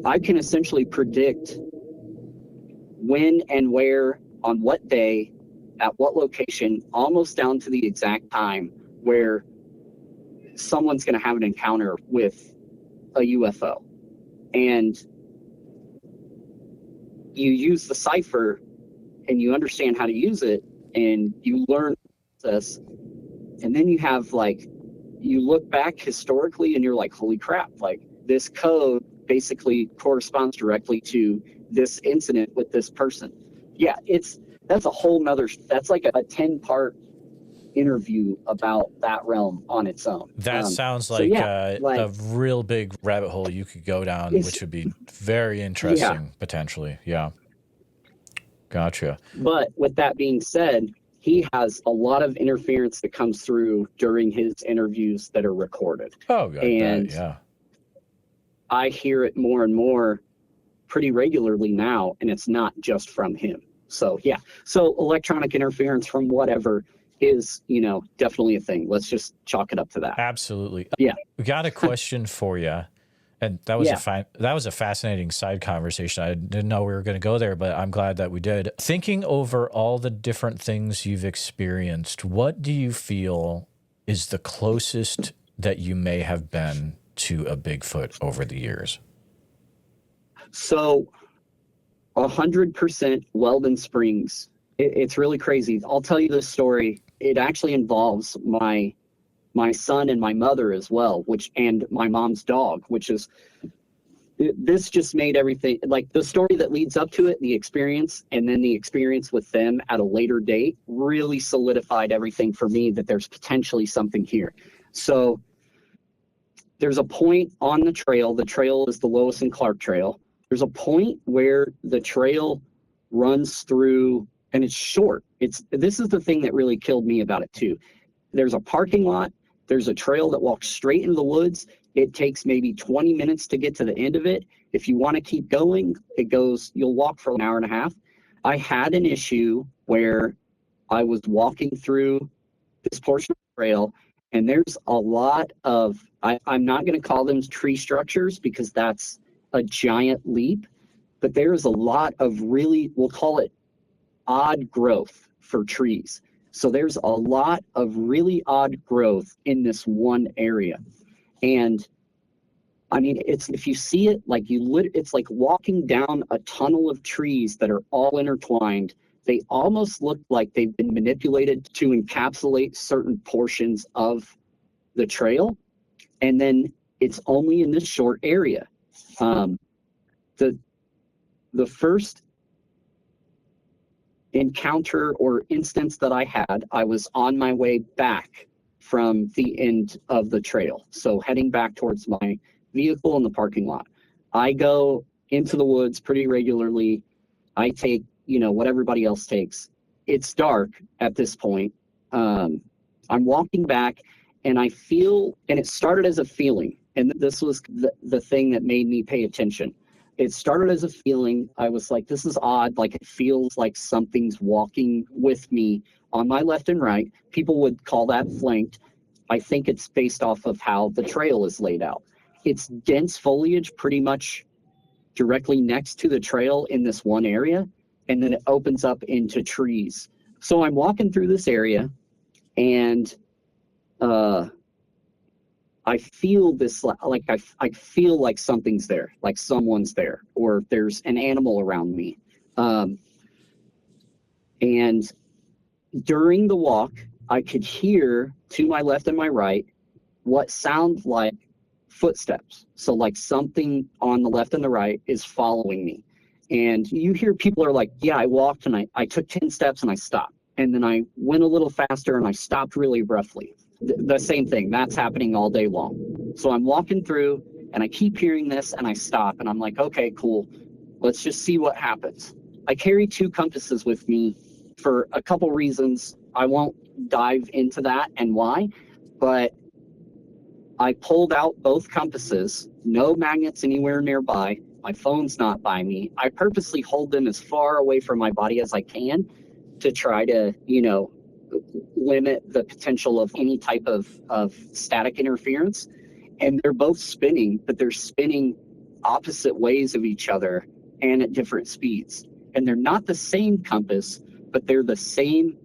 I can essentially predict when and where, on what day, at what location, almost down to the exact time where someone's going to have an encounter with a UFO. And you use the cipher and you understand how to use it and you learn this. And then you have you look back historically and you're like, holy crap, like this code basically corresponds directly to this incident with this person. Yeah, that's a whole nother, that's like a 10-part interview about that realm on its own. That sounds like a real big rabbit hole you could go down, which would be very interesting, potentially. Yeah. Gotcha. But with that being said, he has a lot of interference that comes through during his interviews that are recorded. Oh, good. And yeah. I hear it more and more pretty regularly now, and it's not just from him. So, yeah. So electronic interference from whatever is, definitely a thing. Let's just chalk it up to that. Absolutely. Yeah. We got a question for you. And that was a fascinating side conversation. I didn't know we were going to go there, but I'm glad that we did. Thinking over all the different things you've experienced, what do you feel is the closest that you may have been to a Bigfoot over the years? So 100% Welden Springs. It's really crazy. I'll tell you this story. It actually involves my son and my mother as well, and my mom's dog, which is this just made everything, like the story that leads up to it, the experience, and then the experience with them at a later date really solidified everything for me that there's potentially something here. So there's a point on the trail. The trail is the Lois and Clark Trail. There's a point where the trail runs through, and it's short. This is the thing that really killed me about it too. There's a parking lot. There's a trail that walks straight into the woods. It takes maybe 20 minutes to get to the end of it. If you want to keep going, you'll walk for an hour and a half. I had an issue where I was walking through this portion of the trail, and there's a lot of, I'm not going to call them tree structures because that's a giant leap, but there's a lot of really, we'll call it odd growth for trees. So there's a lot of really odd growth in this one area. And I mean, if you see it, it's like walking down a tunnel of trees that are all intertwined. They almost look like they've been manipulated to encapsulate certain portions of the trail. And then it's only in this short area. The first encounter or instance that I had, I was on my way back from the end of the trail. So heading back towards my vehicle in the parking lot. I go into the woods pretty regularly. I take, what everybody else takes. It's dark at this point. I'm walking back and I feel, and it started as a feeling, and this was the thing that made me pay attention. It started as a feeling. I was like, this is odd. Like, it feels like something's walking with me on my left and right. People would call that flanked. I think it's based off of how the trail is laid out. It's dense foliage pretty much directly next to the trail in this one area, and then it opens up into trees. So I'm walking through this area, and I feel this, like I feel like something's there, like someone's there, or there's an animal around me. And during the walk, I could hear to my left and my right what sound like footsteps. So like something on the left and the right is following me. And you hear people are like, yeah, I walked and I took 10 steps and I stopped. And then I went a little faster and I stopped really abruptly. The same thing, that's happening all day long. So I'm walking through and I keep hearing this and I stop and I'm like, okay, cool. Let's just see what happens. I carry 2 compasses with me for a couple reasons. I won't dive into that and why, but I pulled out both compasses, no magnets anywhere nearby. My phone's not by me. I purposely hold them as far away from my body as I can to try to, limit the potential of any type of static interference. And they're both spinning, but they're spinning opposite ways of each other and at different speeds. And they're not the same compass, but they're the same,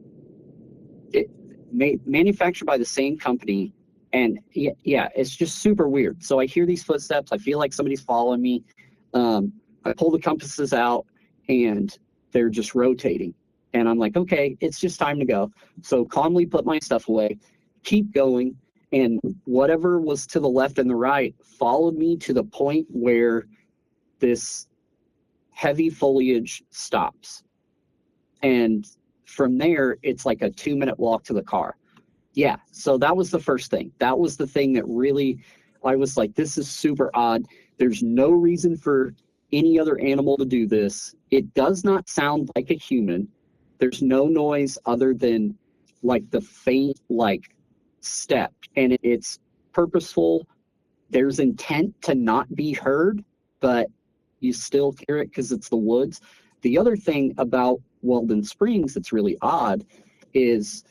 manufactured by the same company. And yeah, it's just super weird. So I hear these footsteps. I feel like somebody's following me. I pull the compasses out and they're just rotating. And I'm like, okay, it's just time to go. So calmly put my stuff away, keep going. And whatever was to the left and the right followed me to the point where this heavy foliage stops. And from there, it's like a 2-minute walk to the car. Yeah, so that was the first thing. That was the thing that really, I was like, this is super odd. There's no reason for any other animal to do this. It does not sound like a human. There's no noise other than like the faint, like step. And it's purposeful. There's intent to not be heard, but you still hear it because it's the woods. The other thing about Welden Springs that's really odd is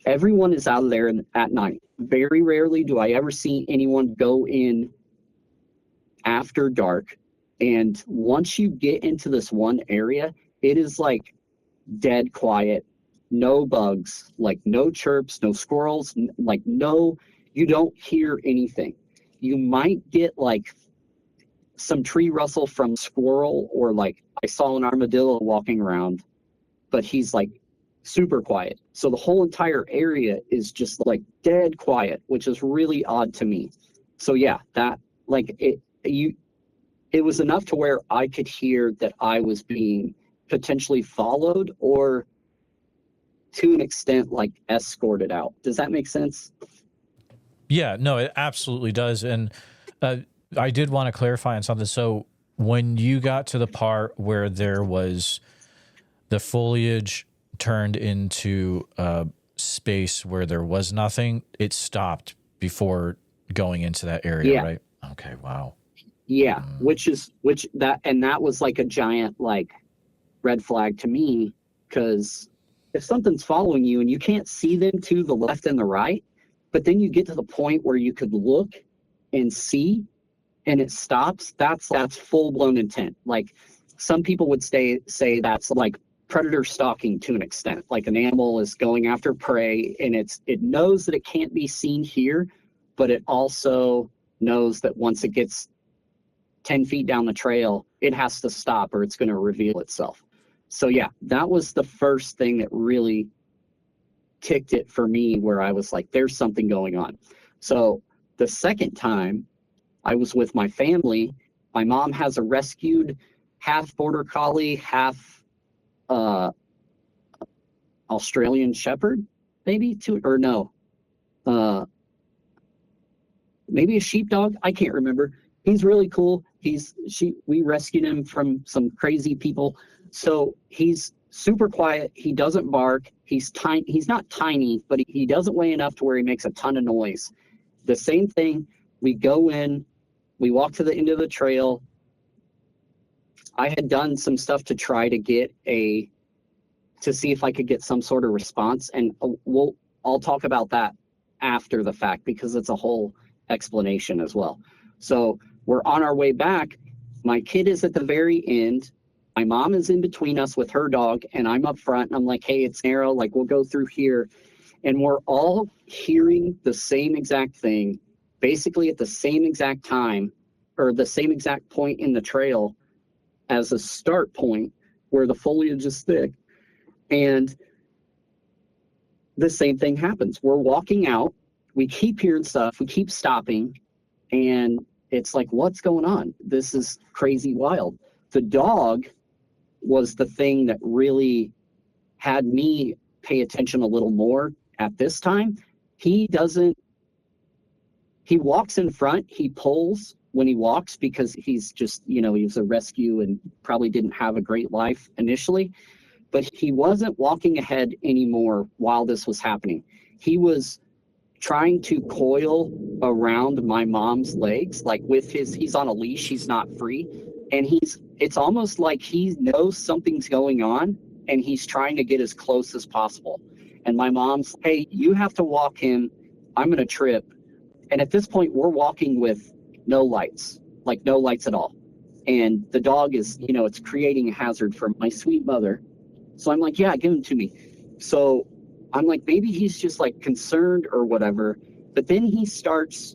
everyone is out of there at night. Very rarely do I ever see anyone go in after dark. And once you get into this one area, it is like dead quiet, no bugs, like no chirps, no squirrels, like no, you don't hear anything. You might get like some tree rustle from squirrel, or like I saw an armadillo walking around, but he's like super quiet. So the whole entire area is just like dead quiet, which is really odd to me. So yeah, that like it it was enough to where I could hear that I was being potentially followed or to an extent like escorted out. Does that make sense? Yeah, no, it absolutely does. And I did want to clarify on something. So when you got to the part where there was the foliage turned into space where there was nothing, it stopped before going into that area, right? Okay, wow. Yeah, that was like a giant like red flag to me, because if something's following you and you can't see them to the left and the right, but then you get to the point where you could look and see and it stops, that's full blown intent. Like some people would say that's like predator stalking to an extent. Like an animal is going after prey and it knows that it can't be seen here, but it also knows that once it gets 10 feet down the trail, it has to stop or it's going to reveal itself. So yeah, that was the first thing that really ticked it for me, where I was like, there's something going on. So the second time I was with my family, my mom has a rescued half border collie, half Australian shepherd, maybe maybe a sheepdog. I can't remember. He's really cool. We rescued him from some crazy people. So he's super quiet. He doesn't bark. He's tiny. He's not tiny, but he doesn't weigh enough to where he makes a ton of noise. The same thing. We go in, we walk to the end of the trail. I had done some stuff to try to to see if I could get some sort of response. And I'll talk about that after the fact, because it's a whole explanation as well. So we're on our way back. My kid is at the very end. My mom is in between us with her dog, and I'm up front, and I'm like, hey, it's narrow, like we'll go through here. And we're all hearing the same exact thing, basically at the same exact time, or the same exact point in the trail as a start point where the foliage is thick. And the same thing happens. We're walking out, we keep hearing stuff, we keep stopping, and it's like, what's going on? This is crazy wild. The dog was the thing that really had me pay attention a little more at this time. He walks in front, he pulls when he walks because he's just, he was a rescue and probably didn't have a great life initially, but he wasn't walking ahead anymore while this was happening. He was trying to coil around my mom's legs, like he's on a leash, he's not free. And it's almost like he knows something's going on and he's trying to get as close as possible. And my mom's, hey, you have to walk him. I'm going to trip. And at this point, we're walking with no lights at all. And the dog is, it's creating a hazard for my sweet mother. So I'm like, yeah, give him to me. So I'm like, maybe he's just like concerned or whatever. But then he starts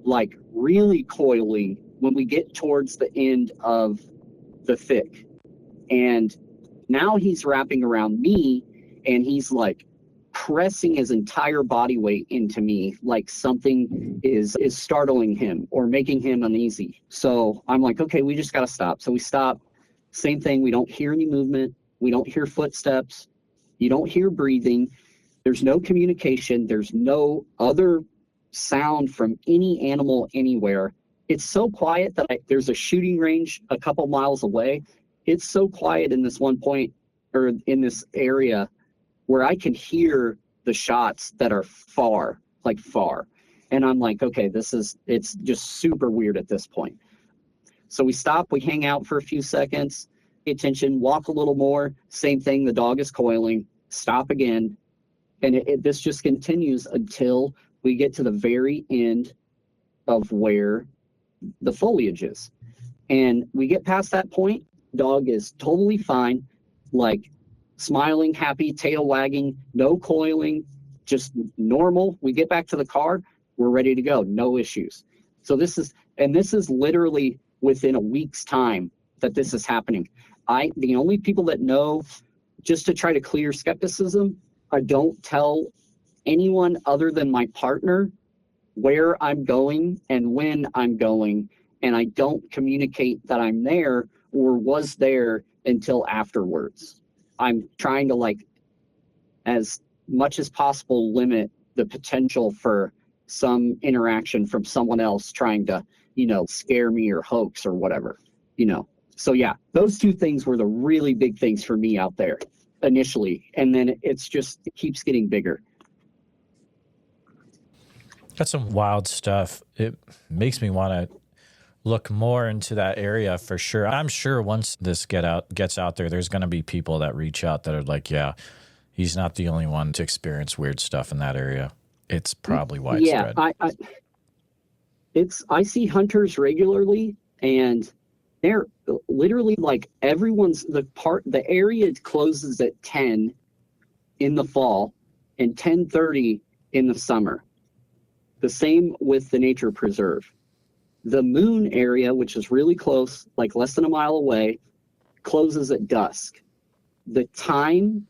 like really coiling when we get towards the end of the thick. And now he's wrapping around me and he's like pressing his entire body weight into me, like something is startling him or making him uneasy. So I'm like, okay, we just got to stop. So we stop. Same thing. We don't hear any movement. We don't hear footsteps. You don't hear breathing. There's no communication. There's no other sound from any animal anywhere. It's so quiet that there's a shooting range a couple miles away. It's so quiet in this one point, or in this area, where I can hear the shots that are far. And I'm like, okay, it's just super weird at this point. So we stop, we hang out for a few seconds, pay attention, walk a little more, same thing, the dog is coiling, stop again. And this just continues until we get to the very end of where the foliage is. And we get past that point, dog is totally fine, like smiling, happy, tail wagging, no coiling, just normal. We get back to the car, we're ready to go, no issues. So this is literally within a week's time that this is happening. The only people that know, just to try to clear skepticism, I don't tell anyone other than my partner where I'm going and when I'm going and I don't communicate that I'm there or was there until afterwards. I'm trying to, like, as much as possible, limit the potential for some interaction from someone else trying to, scare me or hoax or whatever, So yeah, those two things were the really big things for me out there initially. And then it keeps getting bigger. That's some wild stuff. It makes me want to look more into that area for sure. I'm sure once this gets out there, there's going to be people that reach out that are like, yeah, he's not the only one to experience weird stuff in that area. It's probably widespread. Yeah, I see hunters regularly, and they're literally like the area closes at 10 in the fall and 10:30 in the summer. The same with the nature preserve. The moon area, which is really close, like less than a mile away, closes at dusk. The time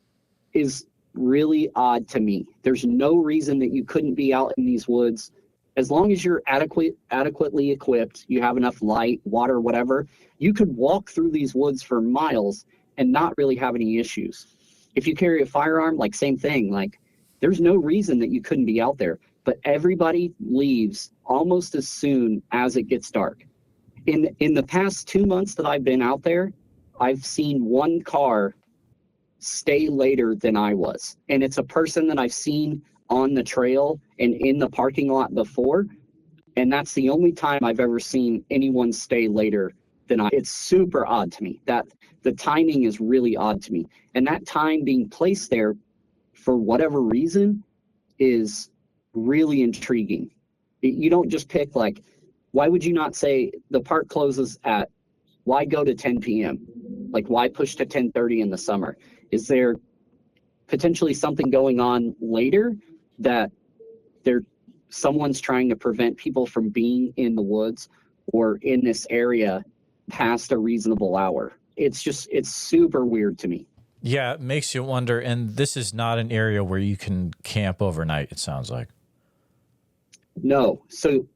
is really odd to me. There's no reason that you couldn't be out in these woods. As long as you're adequately equipped, you have enough light, water, whatever, you could walk through these woods for miles and not really have any issues. If you carry a firearm, like same thing, like there's no reason that you couldn't be out there. But everybody leaves almost as soon as it gets dark. In the past 2 months that I've been out there, I've seen one car stay later than I was. And it's a person that I've seen on the trail and in the parking lot before. And that's the only time I've ever seen anyone stay later than I. It's super odd to me. That the timing is really odd to me. And that time being placed there for whatever reason is really intriguing. You don't just pick, like, why would you not say the park closes at, why go to 10 p.m.? Like, why push to 10:30 in the summer? Is there potentially something going on later that someone's trying to prevent people from being in the woods or in this area past a reasonable hour? It's super weird to me. Yeah, it makes you wonder. And this is not an area where you can camp overnight, it sounds like. No. So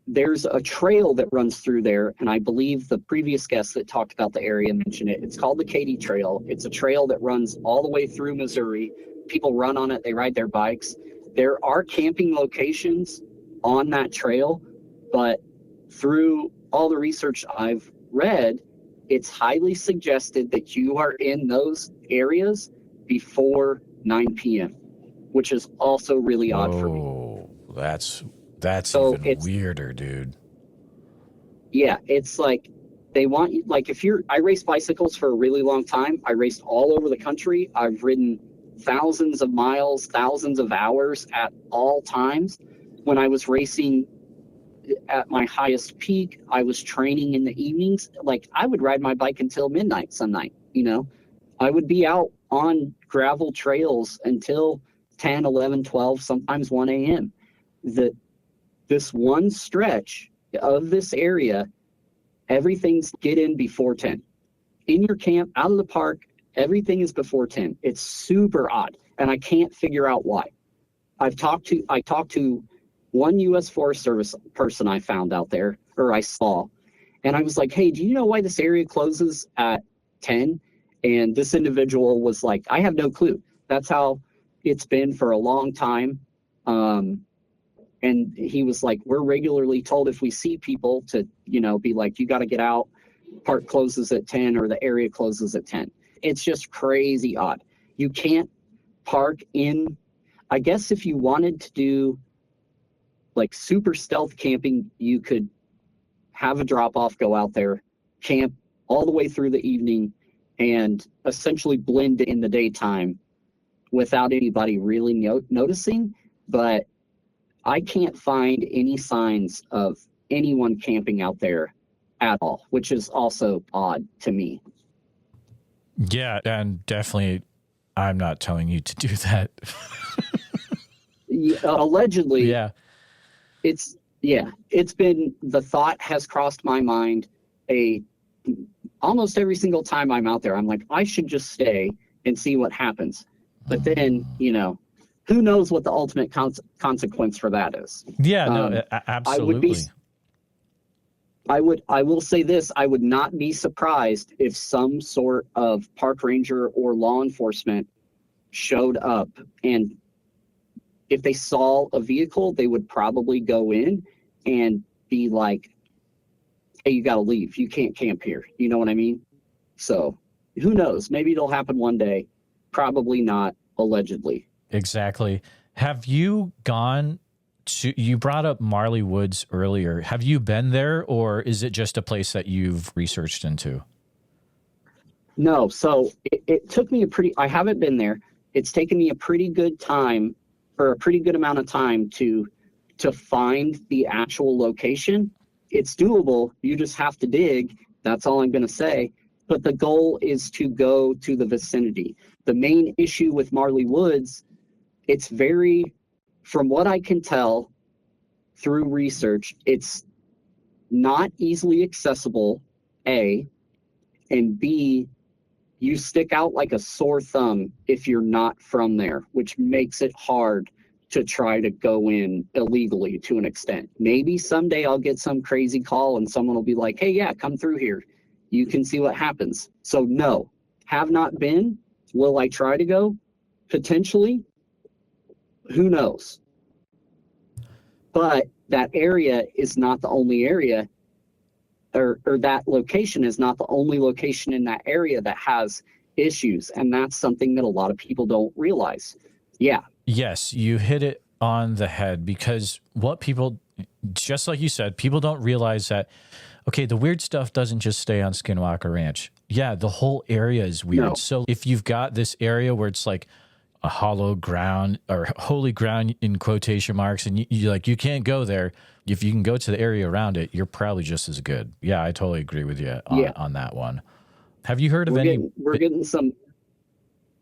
there's a trail that runs through there, and I believe the previous guest that talked about the area mentioned it. It's called the Katy Trail. It's a trail that runs all the way through Missouri. People run on it. They ride their bikes. There are camping locations on that trail, but through all the research I've read, it's highly suggested that you are in those areas before 9 p.m., which is also really odd for me. Oh, that's so even weirder, dude. Yeah, it's like they want you, like, I raced bicycles for a really long time. I raced all over the country. I've ridden thousands of miles, thousands of hours at all times. When I was racing at my highest peak, I was training in the evenings. Like, I would ride my bike until midnight some night, I would be out on gravel trails until 10, 11, 12, sometimes 1 a.m. This one stretch of this area, everything's get in before 10. In your camp, out of the park, everything is before 10. It's super odd, and I can't figure out why. I talked to one U.S. Forest Service person I found out there, or I saw, and I was like, hey, do you know why this area closes at 10? And this individual was like, I have no clue. That's how it's been for a long time. And he was like, we're regularly told if we see people to, be like, you got to get out. Park closes at 10 or the area closes at 10. It's just crazy odd. You can't park in, I guess if you wanted to do like super stealth camping, you could have a drop off, go out there, camp all the way through the evening, and essentially blend in the daytime without anybody really noticing. But I can't find any signs of anyone camping out there at all, which is also odd to me. Yeah, and definitely I'm not telling you to do that. Allegedly, yeah. It's been, the thought has crossed my mind almost every single time I'm out there. I'm like, I should just stay and see what happens. But then, who knows what the ultimate consequence for that is? Yeah, no, absolutely. I will say this, I would not be surprised if some sort of park ranger or law enforcement showed up, and if they saw a vehicle, they would probably go in and be like, hey, you got to leave. You can't camp here. You know what I mean? So who knows? Maybe it'll happen one day. Probably not, allegedly. Exactly. Have you gone to, you brought up Marley Woods earlier. Have you been there, or is it just a place that you've researched into? No. So it took me I haven't been there. It's taken me a pretty good time, or a pretty good amount of time to find the actual location. It's doable. You just have to dig. That's all I'm going to say. But the goal is to go to the vicinity. The main issue with Marley Woods, it's very, from what I can tell through research, it's not easily accessible, A, and B, you stick out like a sore thumb if you're not from there, which makes it hard to try to go in illegally to an extent. Maybe someday I'll get some crazy call and someone will be like, hey, yeah, come through here. You can see what happens. So no, have not been. Will I try to go? Potentially. Who knows? But that area is not the only area, or that location is not the only location in that area that has issues. And that's something that a lot of people don't realize. Yeah. Yes, you hit it on the head, because what people, just like you said, people don't realize that, okay, the weird stuff doesn't just stay on Skinwalker Ranch. Yeah, the whole area is weird. No. So if you've got this area where it's like a hollow ground, or holy ground in quotation marks, and you can't go there, if you can go to the area around it, you're probably just as good. Yeah, I totally agree with you on that one. Have you heard of we're getting some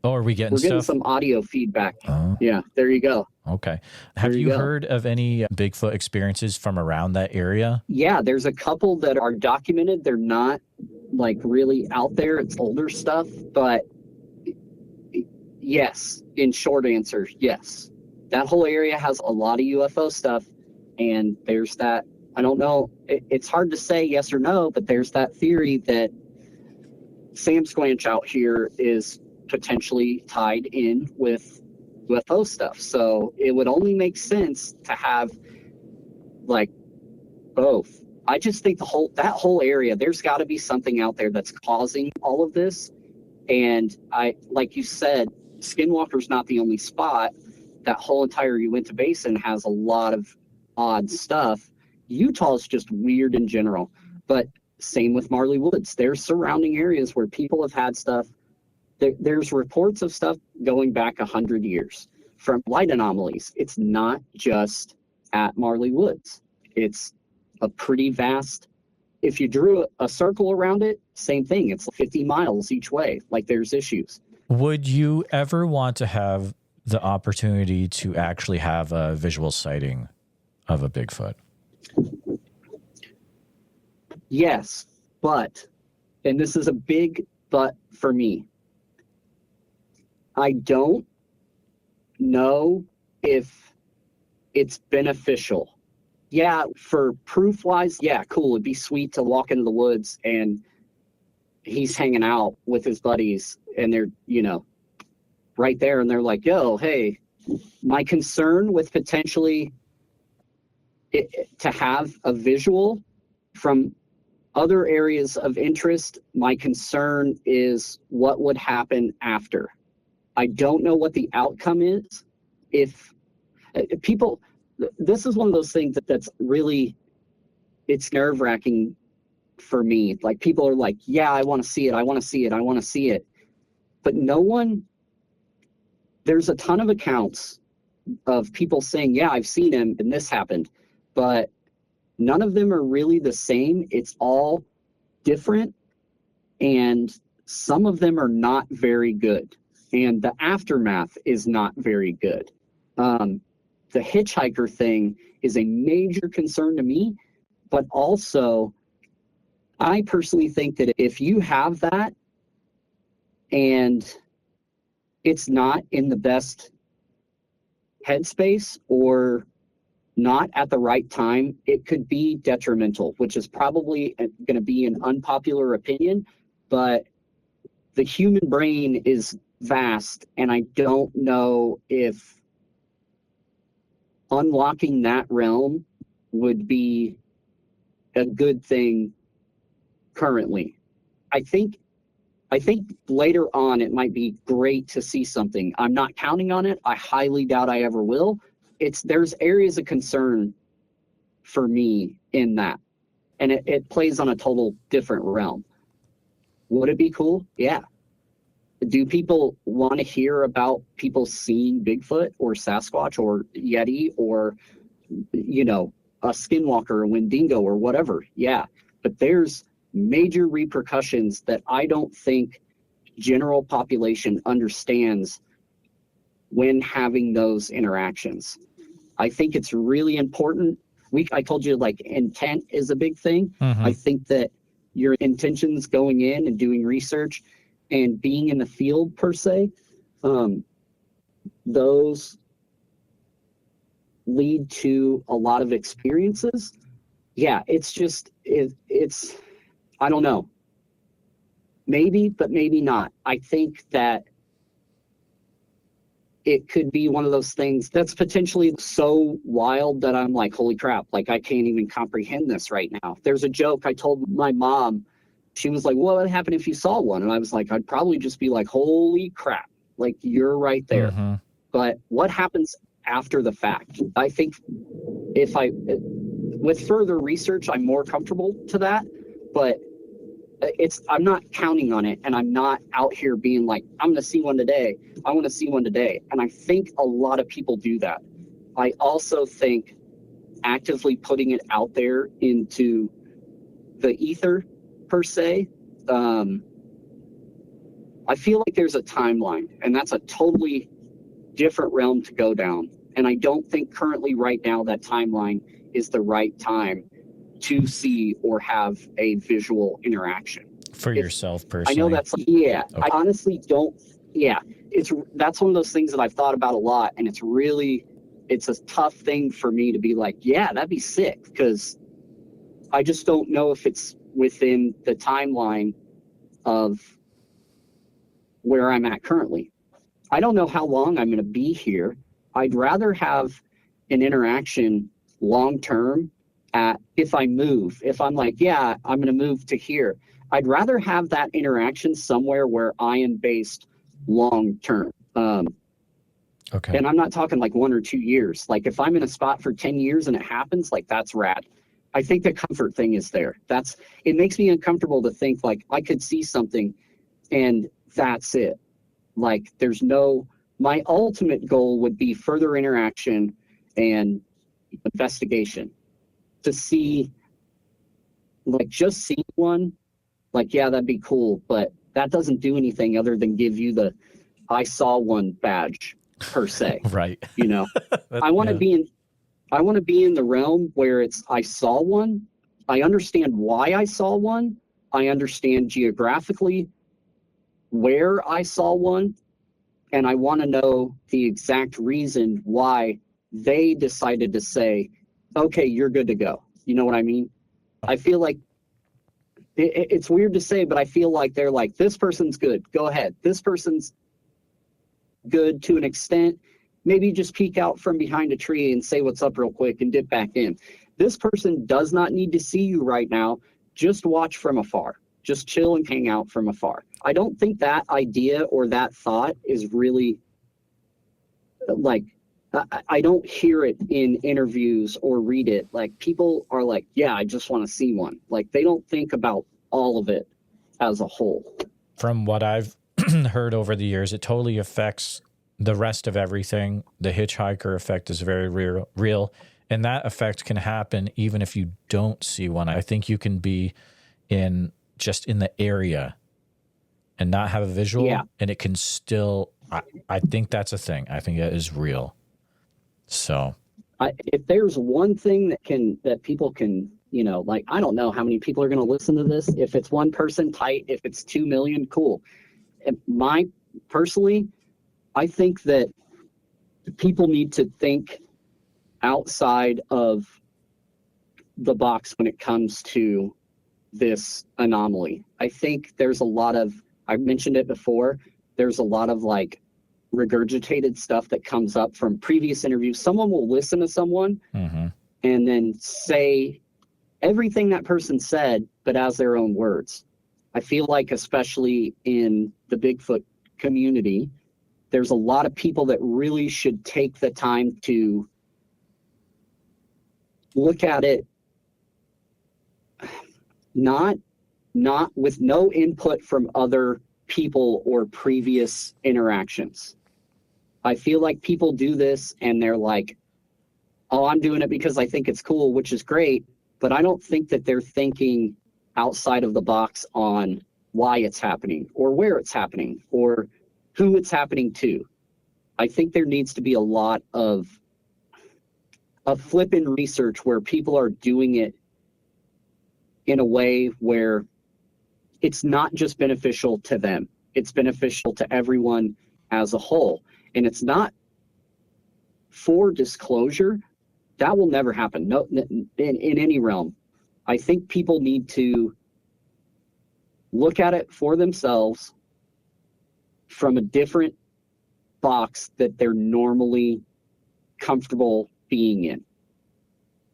Oh, are we getting We're getting stuff? some audio feedback. Oh. Yeah, there you go. Okay. Have you heard of any Bigfoot experiences from around that area? Yeah, there's a couple that are documented. They're not like really out there. It's older stuff, but yes, in short answer, yes. That whole area has a lot of UFO stuff, and there's that, I don't know, it's hard to say yes or no, but there's that theory that Sam Squanch out here is potentially tied in with UFO stuff. So it would only make sense to have like both. I just think that whole area, there's got to be something out there that's causing all of this. And like you said, Skinwalker's not the only spot. That whole entire Uinta Basin has a lot of odd stuff. Utah's just weird in general, but same with Marley Woods. There's surrounding areas where people have had stuff. There's reports of stuff going back 100 years from light anomalies. It's not just at Marley Woods. It's a pretty vast, if you drew a circle around it, same thing. It's 50 miles each way. Like there's issues. Would you ever want to have the opportunity to actually have a visual sighting of a Bigfoot? Yes, but, and this is a big but for me, I don't know if it's beneficial. Yeah, for proof wise, yeah, cool. It'd be sweet to walk into the woods and he's hanging out with his buddies and they're, right there and they're like, yo, hey, my concern with potentially to have a visual from other areas of interest, my concern is what would happen after. I don't know what the outcome is. If people, this is one of those things that's really, it's nerve-wracking for me. Like people are like, yeah, I want to see it. I want to see it. I want to see it. But no one, there's a ton of accounts of people saying, yeah, I've seen him and this happened, but none of them are really the same. It's all different. And some of them are not very good. And the aftermath is not very good. The hitchhiker thing is a major concern to me, but also I personally think that if you have that and it's not in the best headspace or not at the right time, it could be detrimental, which is probably going to be an unpopular opinion, but the human brain is vast, and I don't know if unlocking that realm would be a good thing currently. I think later on it might be great to see something. I'm not counting on it. I highly doubt I ever will. There's areas of concern for me in that. And it plays on a total different realm. Would it be cool? Yeah. Do people want to hear about people seeing Bigfoot or Sasquatch or Yeti or, you know, a skinwalker, a Wendigo or whatever? Yeah. But there's major repercussions that I don't think general population understands when having those interactions. I think it's really important. I told you, like, intent is a big thing. Mm-hmm. I think that your intentions going in and doing research and being in the field per se, those lead to a lot of experiences. Yeah, it's I don't know. Maybe, but maybe not. I think that it could be one of those things that's potentially so wild that I'm like, holy crap, like I can't even comprehend this right now. There's a joke I told my mom. She was like, what would happen if you saw one? And I was like, I'd probably just be like, holy crap, like you're right there. Mm-hmm. But what happens after the fact? I think with further research, I'm more comfortable to that, but I'm not counting on it, and I'm not out here being like, I'm going to see one today. I want to see one today. And I think a lot of people do that. I also think actively putting it out there into the ether per se, I feel like there's a timeline, and that's a totally different realm to go down. And I don't think currently right now that timeline is the right time to see or have a visual interaction For yourself personally. I know that's okay. I honestly don't. Yeah, that's one of those things that I've thought about a lot, and it's a tough thing for me to be like, yeah, that'd be sick, because I just don't know if it's within the timeline of where I'm at currently. I don't know how long I'm going to be here. I'd rather have an interaction long term. If I'm like, yeah, I'm going to move to here, I'd rather have that interaction somewhere where I am based long term. Okay. And I'm not talking like 1 or 2 years. Like if I'm in a spot for 10 years and it happens, like that's rad. I think the comfort thing is there. It makes me uncomfortable to think like I could see something and that's it. Like my ultimate goal would be further interaction and investigation. To see, like, just see one, like, yeah, that'd be cool, but that doesn't do anything other than give you the I saw one badge per se. Right. You know, I want to be in the realm where it's I saw one, I understand why I saw one, I understand geographically where I saw one, and I want to know the exact reason why they decided to say, okay, you're good to go. You know what I mean? I feel like it's weird to say, but I feel like they're like, this person's good. Go ahead. This person's good to an extent. Maybe just peek out from behind a tree and say what's up real quick and dip back in. This person does not need to see you right now. Just watch from afar. Just chill and hang out from afar. I don't think that idea or that thought is really like, I don't hear it in interviews or read it. Like people are like, yeah, I just want to see one. Like they don't think about all of it as a whole. From what I've heard over the years, it totally affects the rest of everything. The hitchhiker effect is very real. And that effect can happen even if you don't see one. I think you can be just in the area and not have a visual, yeah. And it can still, I think that's a thing. I think that is real. So if there's one thing that people can, you know, like, I don't know how many people are going to listen to this. If it's one person, tight. If it's 2 million, cool. Personally, I think that people need to think outside of the box when it comes to this anomaly. I think there's a lot of, I've mentioned it before, there's a lot of like regurgitated stuff that comes up from previous interviews. Someone will listen to someone and then say everything that person said, but as their own words. I feel like, especially in the Bigfoot community, there's a lot of people that really should take the time to look at it not with no input from other people or previous interactions. I feel like people do this and they're like, oh, I'm doing it because I think it's cool, which is great, but I don't think that they're thinking outside of the box on why it's happening or where it's happening or who it's happening to. I think there needs to be a lot of flipping research where people are doing it in a way where it's not just beneficial to them. It's beneficial to everyone as a whole. And it's not for disclosure. That will never happen. No, in any realm. I think people need to look at it for themselves from a different box that they're normally comfortable being in.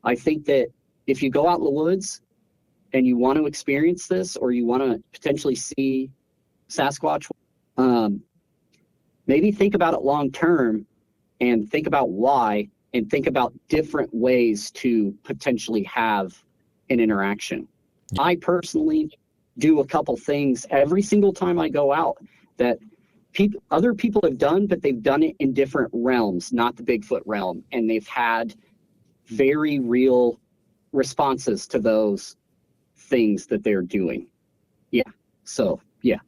I think that if you go out in the woods and you want to experience this, or you want to potentially see Sasquatch, maybe think about it long term and think about why, and think about different ways to potentially have an interaction. I personally do a couple things every single time I go out that other people have done, but they've done it in different realms, not the Bigfoot realm, and they've had very real responses to those things that they're doing. Yeah. So, yeah.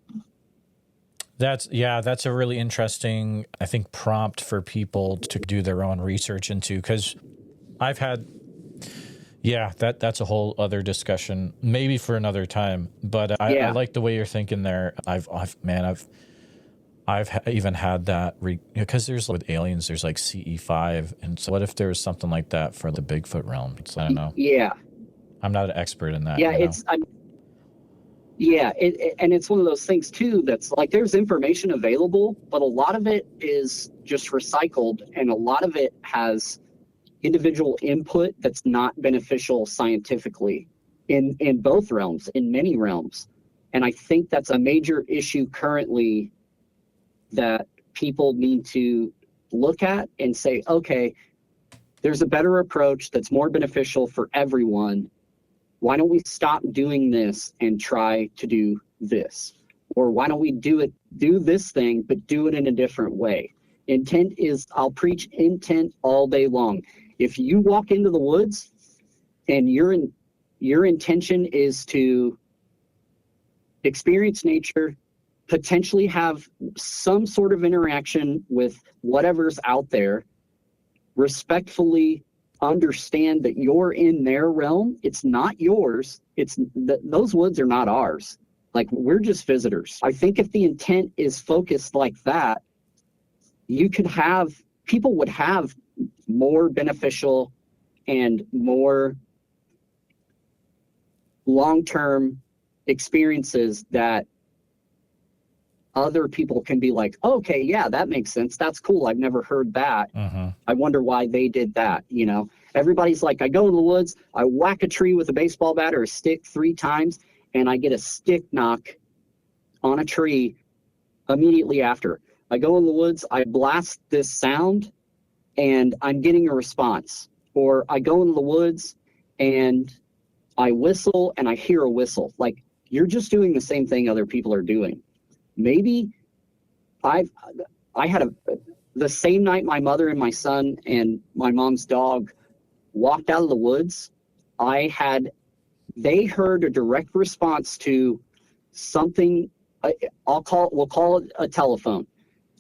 That's a really interesting, I think, prompt for people to do their own research into, because I've had, that's a whole other discussion, maybe for another time. But I like the way you're thinking there. I've even had that because there's with aliens, there's like CE5, and so what if there was something like that for the Bigfoot realm? So I don't know. Yeah, I'm not an expert in that. Yeah, and it's one of those things too that's like there's information available, but a lot of it is just recycled, and a lot of it has individual input that's not beneficial scientifically in both realms, in many realms. And I think that's a major issue currently that people need to look at and say, okay, there's a better approach that's more beneficial for everyone. Why don't we stop doing this and try to do this? Or why don't we do this thing, but do it in a different way? Intent is, I'll preach intent all day long. If you walk into the woods and your intention is to experience nature, potentially have some sort of interaction with whatever's out there, respectfully understand that you're in their realm. It's not yours. Those woods are not ours. Like, we're just visitors. I think if the intent is focused like that, people would have more beneficial and more long-term experiences that other people can be like, okay, yeah, that makes sense. That's cool. I've never heard that. I wonder why they did that. You know, everybody's like, I go in the woods, I whack a tree with a baseball bat or a stick 3 times, and I get a stick knock on a tree immediately after. I go in the woods, I blast this sound, and I'm getting a response. Or I go in the woods and I whistle and I hear a whistle. Like, you're just doing the same thing other people are doing. Maybe I had the same night my mother and my son and my mom's dog walked out of the woods, they heard a direct response to something. We'll call it a telephone.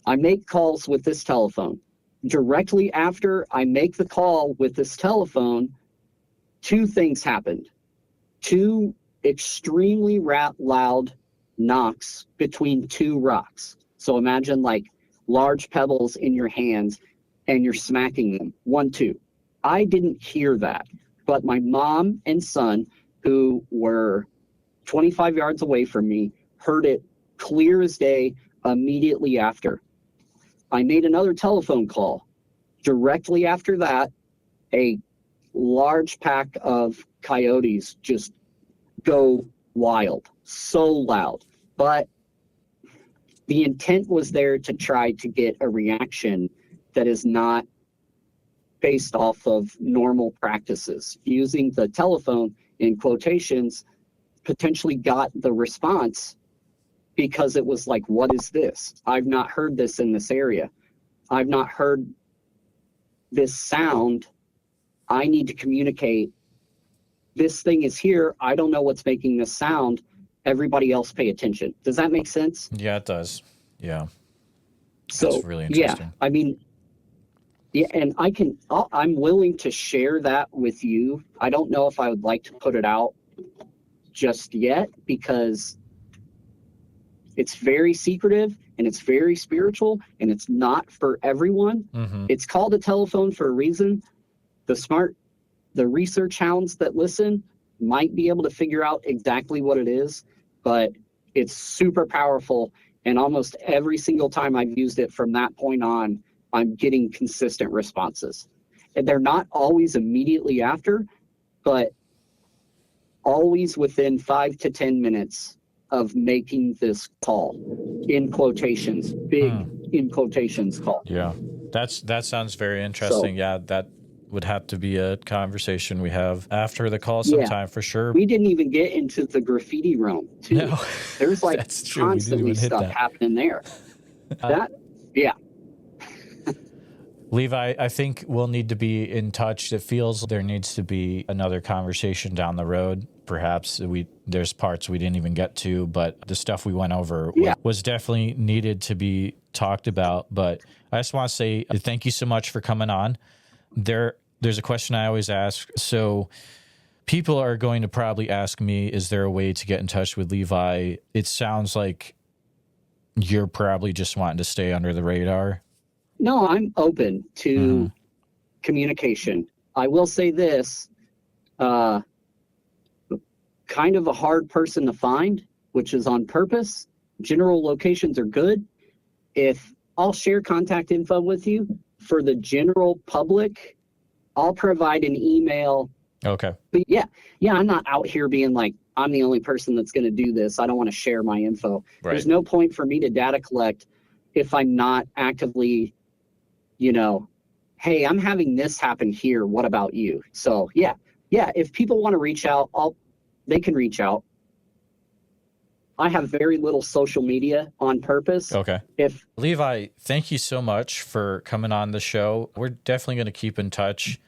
I make calls with this telephone. Directly after I make the call with this telephone, 2 things happened. 2 extremely loud knocks between 2 rocks. So imagine like large pebbles in your hands and you're smacking them. 1, 2. I didn't hear that, but my mom and son, who were 25 yards away from me, heard it clear as day immediately after. I made another telephone call. Directly after that, a large pack of coyotes just go wild, so loud. But the intent was there to try to get a reaction that is not based off of normal practices. Using the telephone in quotations potentially got the response because it was like, what is this? I've not heard this in this area. I've not heard this sound. I need to communicate. This thing is here. I don't know what's making this sound. Everybody else pay attention. Does that make sense? Yeah, it does. Yeah. So, that's really interesting. Yeah, I mean, yeah, and I'm willing to share that with you. I don't know if I would like to put it out just yet because it's very secretive and it's very spiritual and it's not for everyone. Mm-hmm. It's called a telephone for a reason. The research hounds that listen might be able to figure out exactly what it is, but it's super powerful. And almost every single time I've used it from that point on, I'm getting consistent responses. And they're not always immediately after, but always within 5 to 10 minutes of making this call, in quotations, big in quotations call. Yeah, that sounds very interesting. So, yeah, that would have to be a conversation we have after the call sometime for sure. We didn't even get into the graffiti realm, too. No, There's like that's true. constantly stuff happening there. Yeah. Levi, I think we'll need to be in touch. It feels there needs to be another conversation down the road. Perhaps there's parts we didn't even get to, but the stuff we went over was definitely needed to be talked about. But I just want to say thank you so much for coming on. There's a question I always ask. So people are going to probably ask me, is there a way to get in touch with Levi? It sounds like you're probably just wanting to stay under the radar. No, I'm open to communication. I will say this, kind of a hard person to find, which is on purpose. General locations are good. If I'll share contact info with you for the general public, I'll provide an email. Okay. But yeah, I'm not out here being like, I'm the only person that's going to do this. I don't want to share my info. Right. There's no point for me to data collect if I'm not actively, hey, I'm having this happen here. What about you? So yeah. If people want to reach out, they can reach out. I have very little social media on purpose. Okay. Levi, thank you so much for coming on the show. We're definitely going to keep in touch.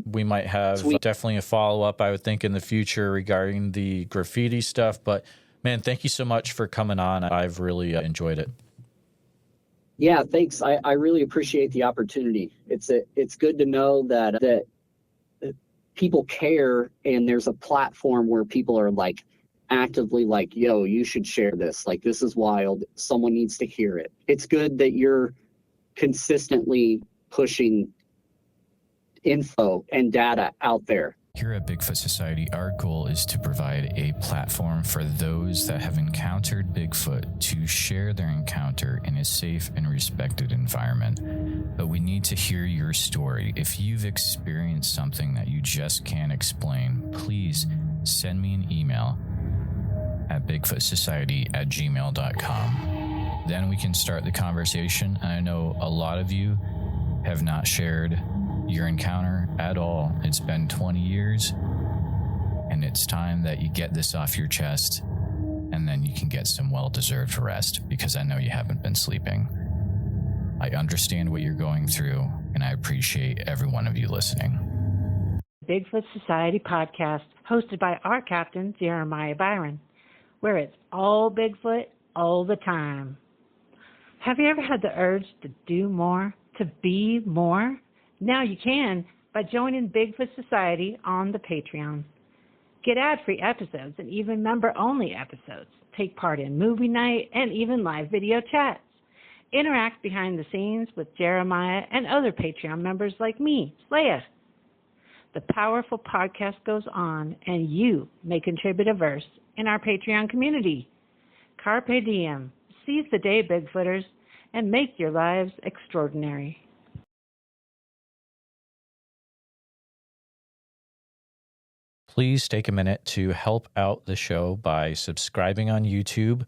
We might have definitely a follow-up, I would think, in the future regarding the graffiti stuff. But, man, thank you so much for coming on. I've really enjoyed it. Yeah, thanks. I really appreciate the opportunity. It's good to know that people care and there's a platform where people are like actively like, yo, you should share this. Like, this is wild. Someone needs to hear it. It's good that you're consistently pushing info and data out there. Here at Bigfoot Society, our goal is to provide a platform for those that have encountered Bigfoot to share their encounter in a safe and respected environment. But we need to hear your story. If you've experienced something that you just can't explain, please send me an email at bigfootsociety@gmail.com. Then we can start the conversation. And I know a lot of you have not shared your encounter at all. It's been 20 years, and it's time that you get this off your chest, and then you can get some well-deserved rest, because I know you haven't been sleeping. I understand what you're going through, and I appreciate every one of you listening. Bigfoot Society podcast, hosted by our captain, Jeremiah Byron, where it's all Bigfoot all the time. Have you ever had the urge to do more, to be more? Now you can by joining Bigfoot Society on the Patreon. Get ad-free episodes and even member-only episodes. Take part in movie night and even live video chats. Interact behind the scenes with Jeremiah and other Patreon members like me, Leia. the powerful podcast goes on, and you may contribute a verse in our Patreon community. Carpe diem. Seize the day, Bigfooters, and make your lives extraordinary. Please take a minute to help out the show by subscribing on YouTube,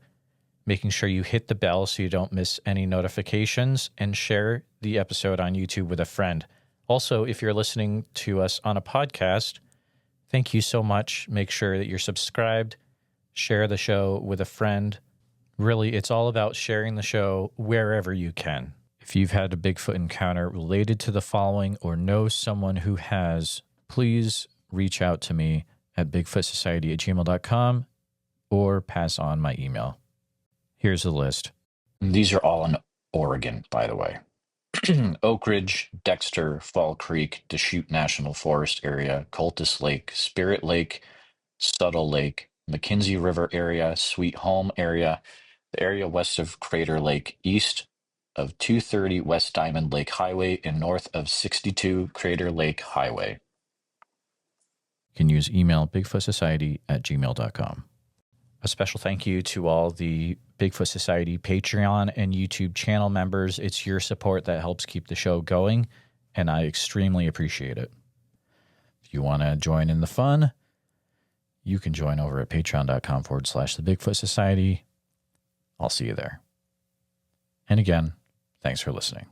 making sure you hit the bell so you don't miss any notifications, and share the episode on YouTube with a friend. Also, if you're listening to us on a podcast, thank you so much. Make sure that you're subscribed, share the show with a friend. Really, it's all about sharing the show wherever you can. If you've had a Bigfoot encounter related to the following or know someone who has, please reach out to me at bigfootsociety@gmail.com or pass on my email. Here's the list. These are all in Oregon, by the way. Oak Ridge, Dexter, Fall Creek, Deschutes National Forest area, Cultus Lake, Spirit Lake, Subtle Lake, McKenzie River area, Sweet Home area, the area west of Crater Lake, east of 230 West Diamond Lake Highway, and north of 62 Crater Lake Highway. You can use email bigfootsociety@gmail.com. A special thank you to all the Bigfoot Society Patreon and YouTube channel members. It's your support that helps keep the show going, and I extremely appreciate it. If you want to join in the fun, you can join over at patreon.com/the Bigfoot Society. I'll see you there. And again, thanks for listening.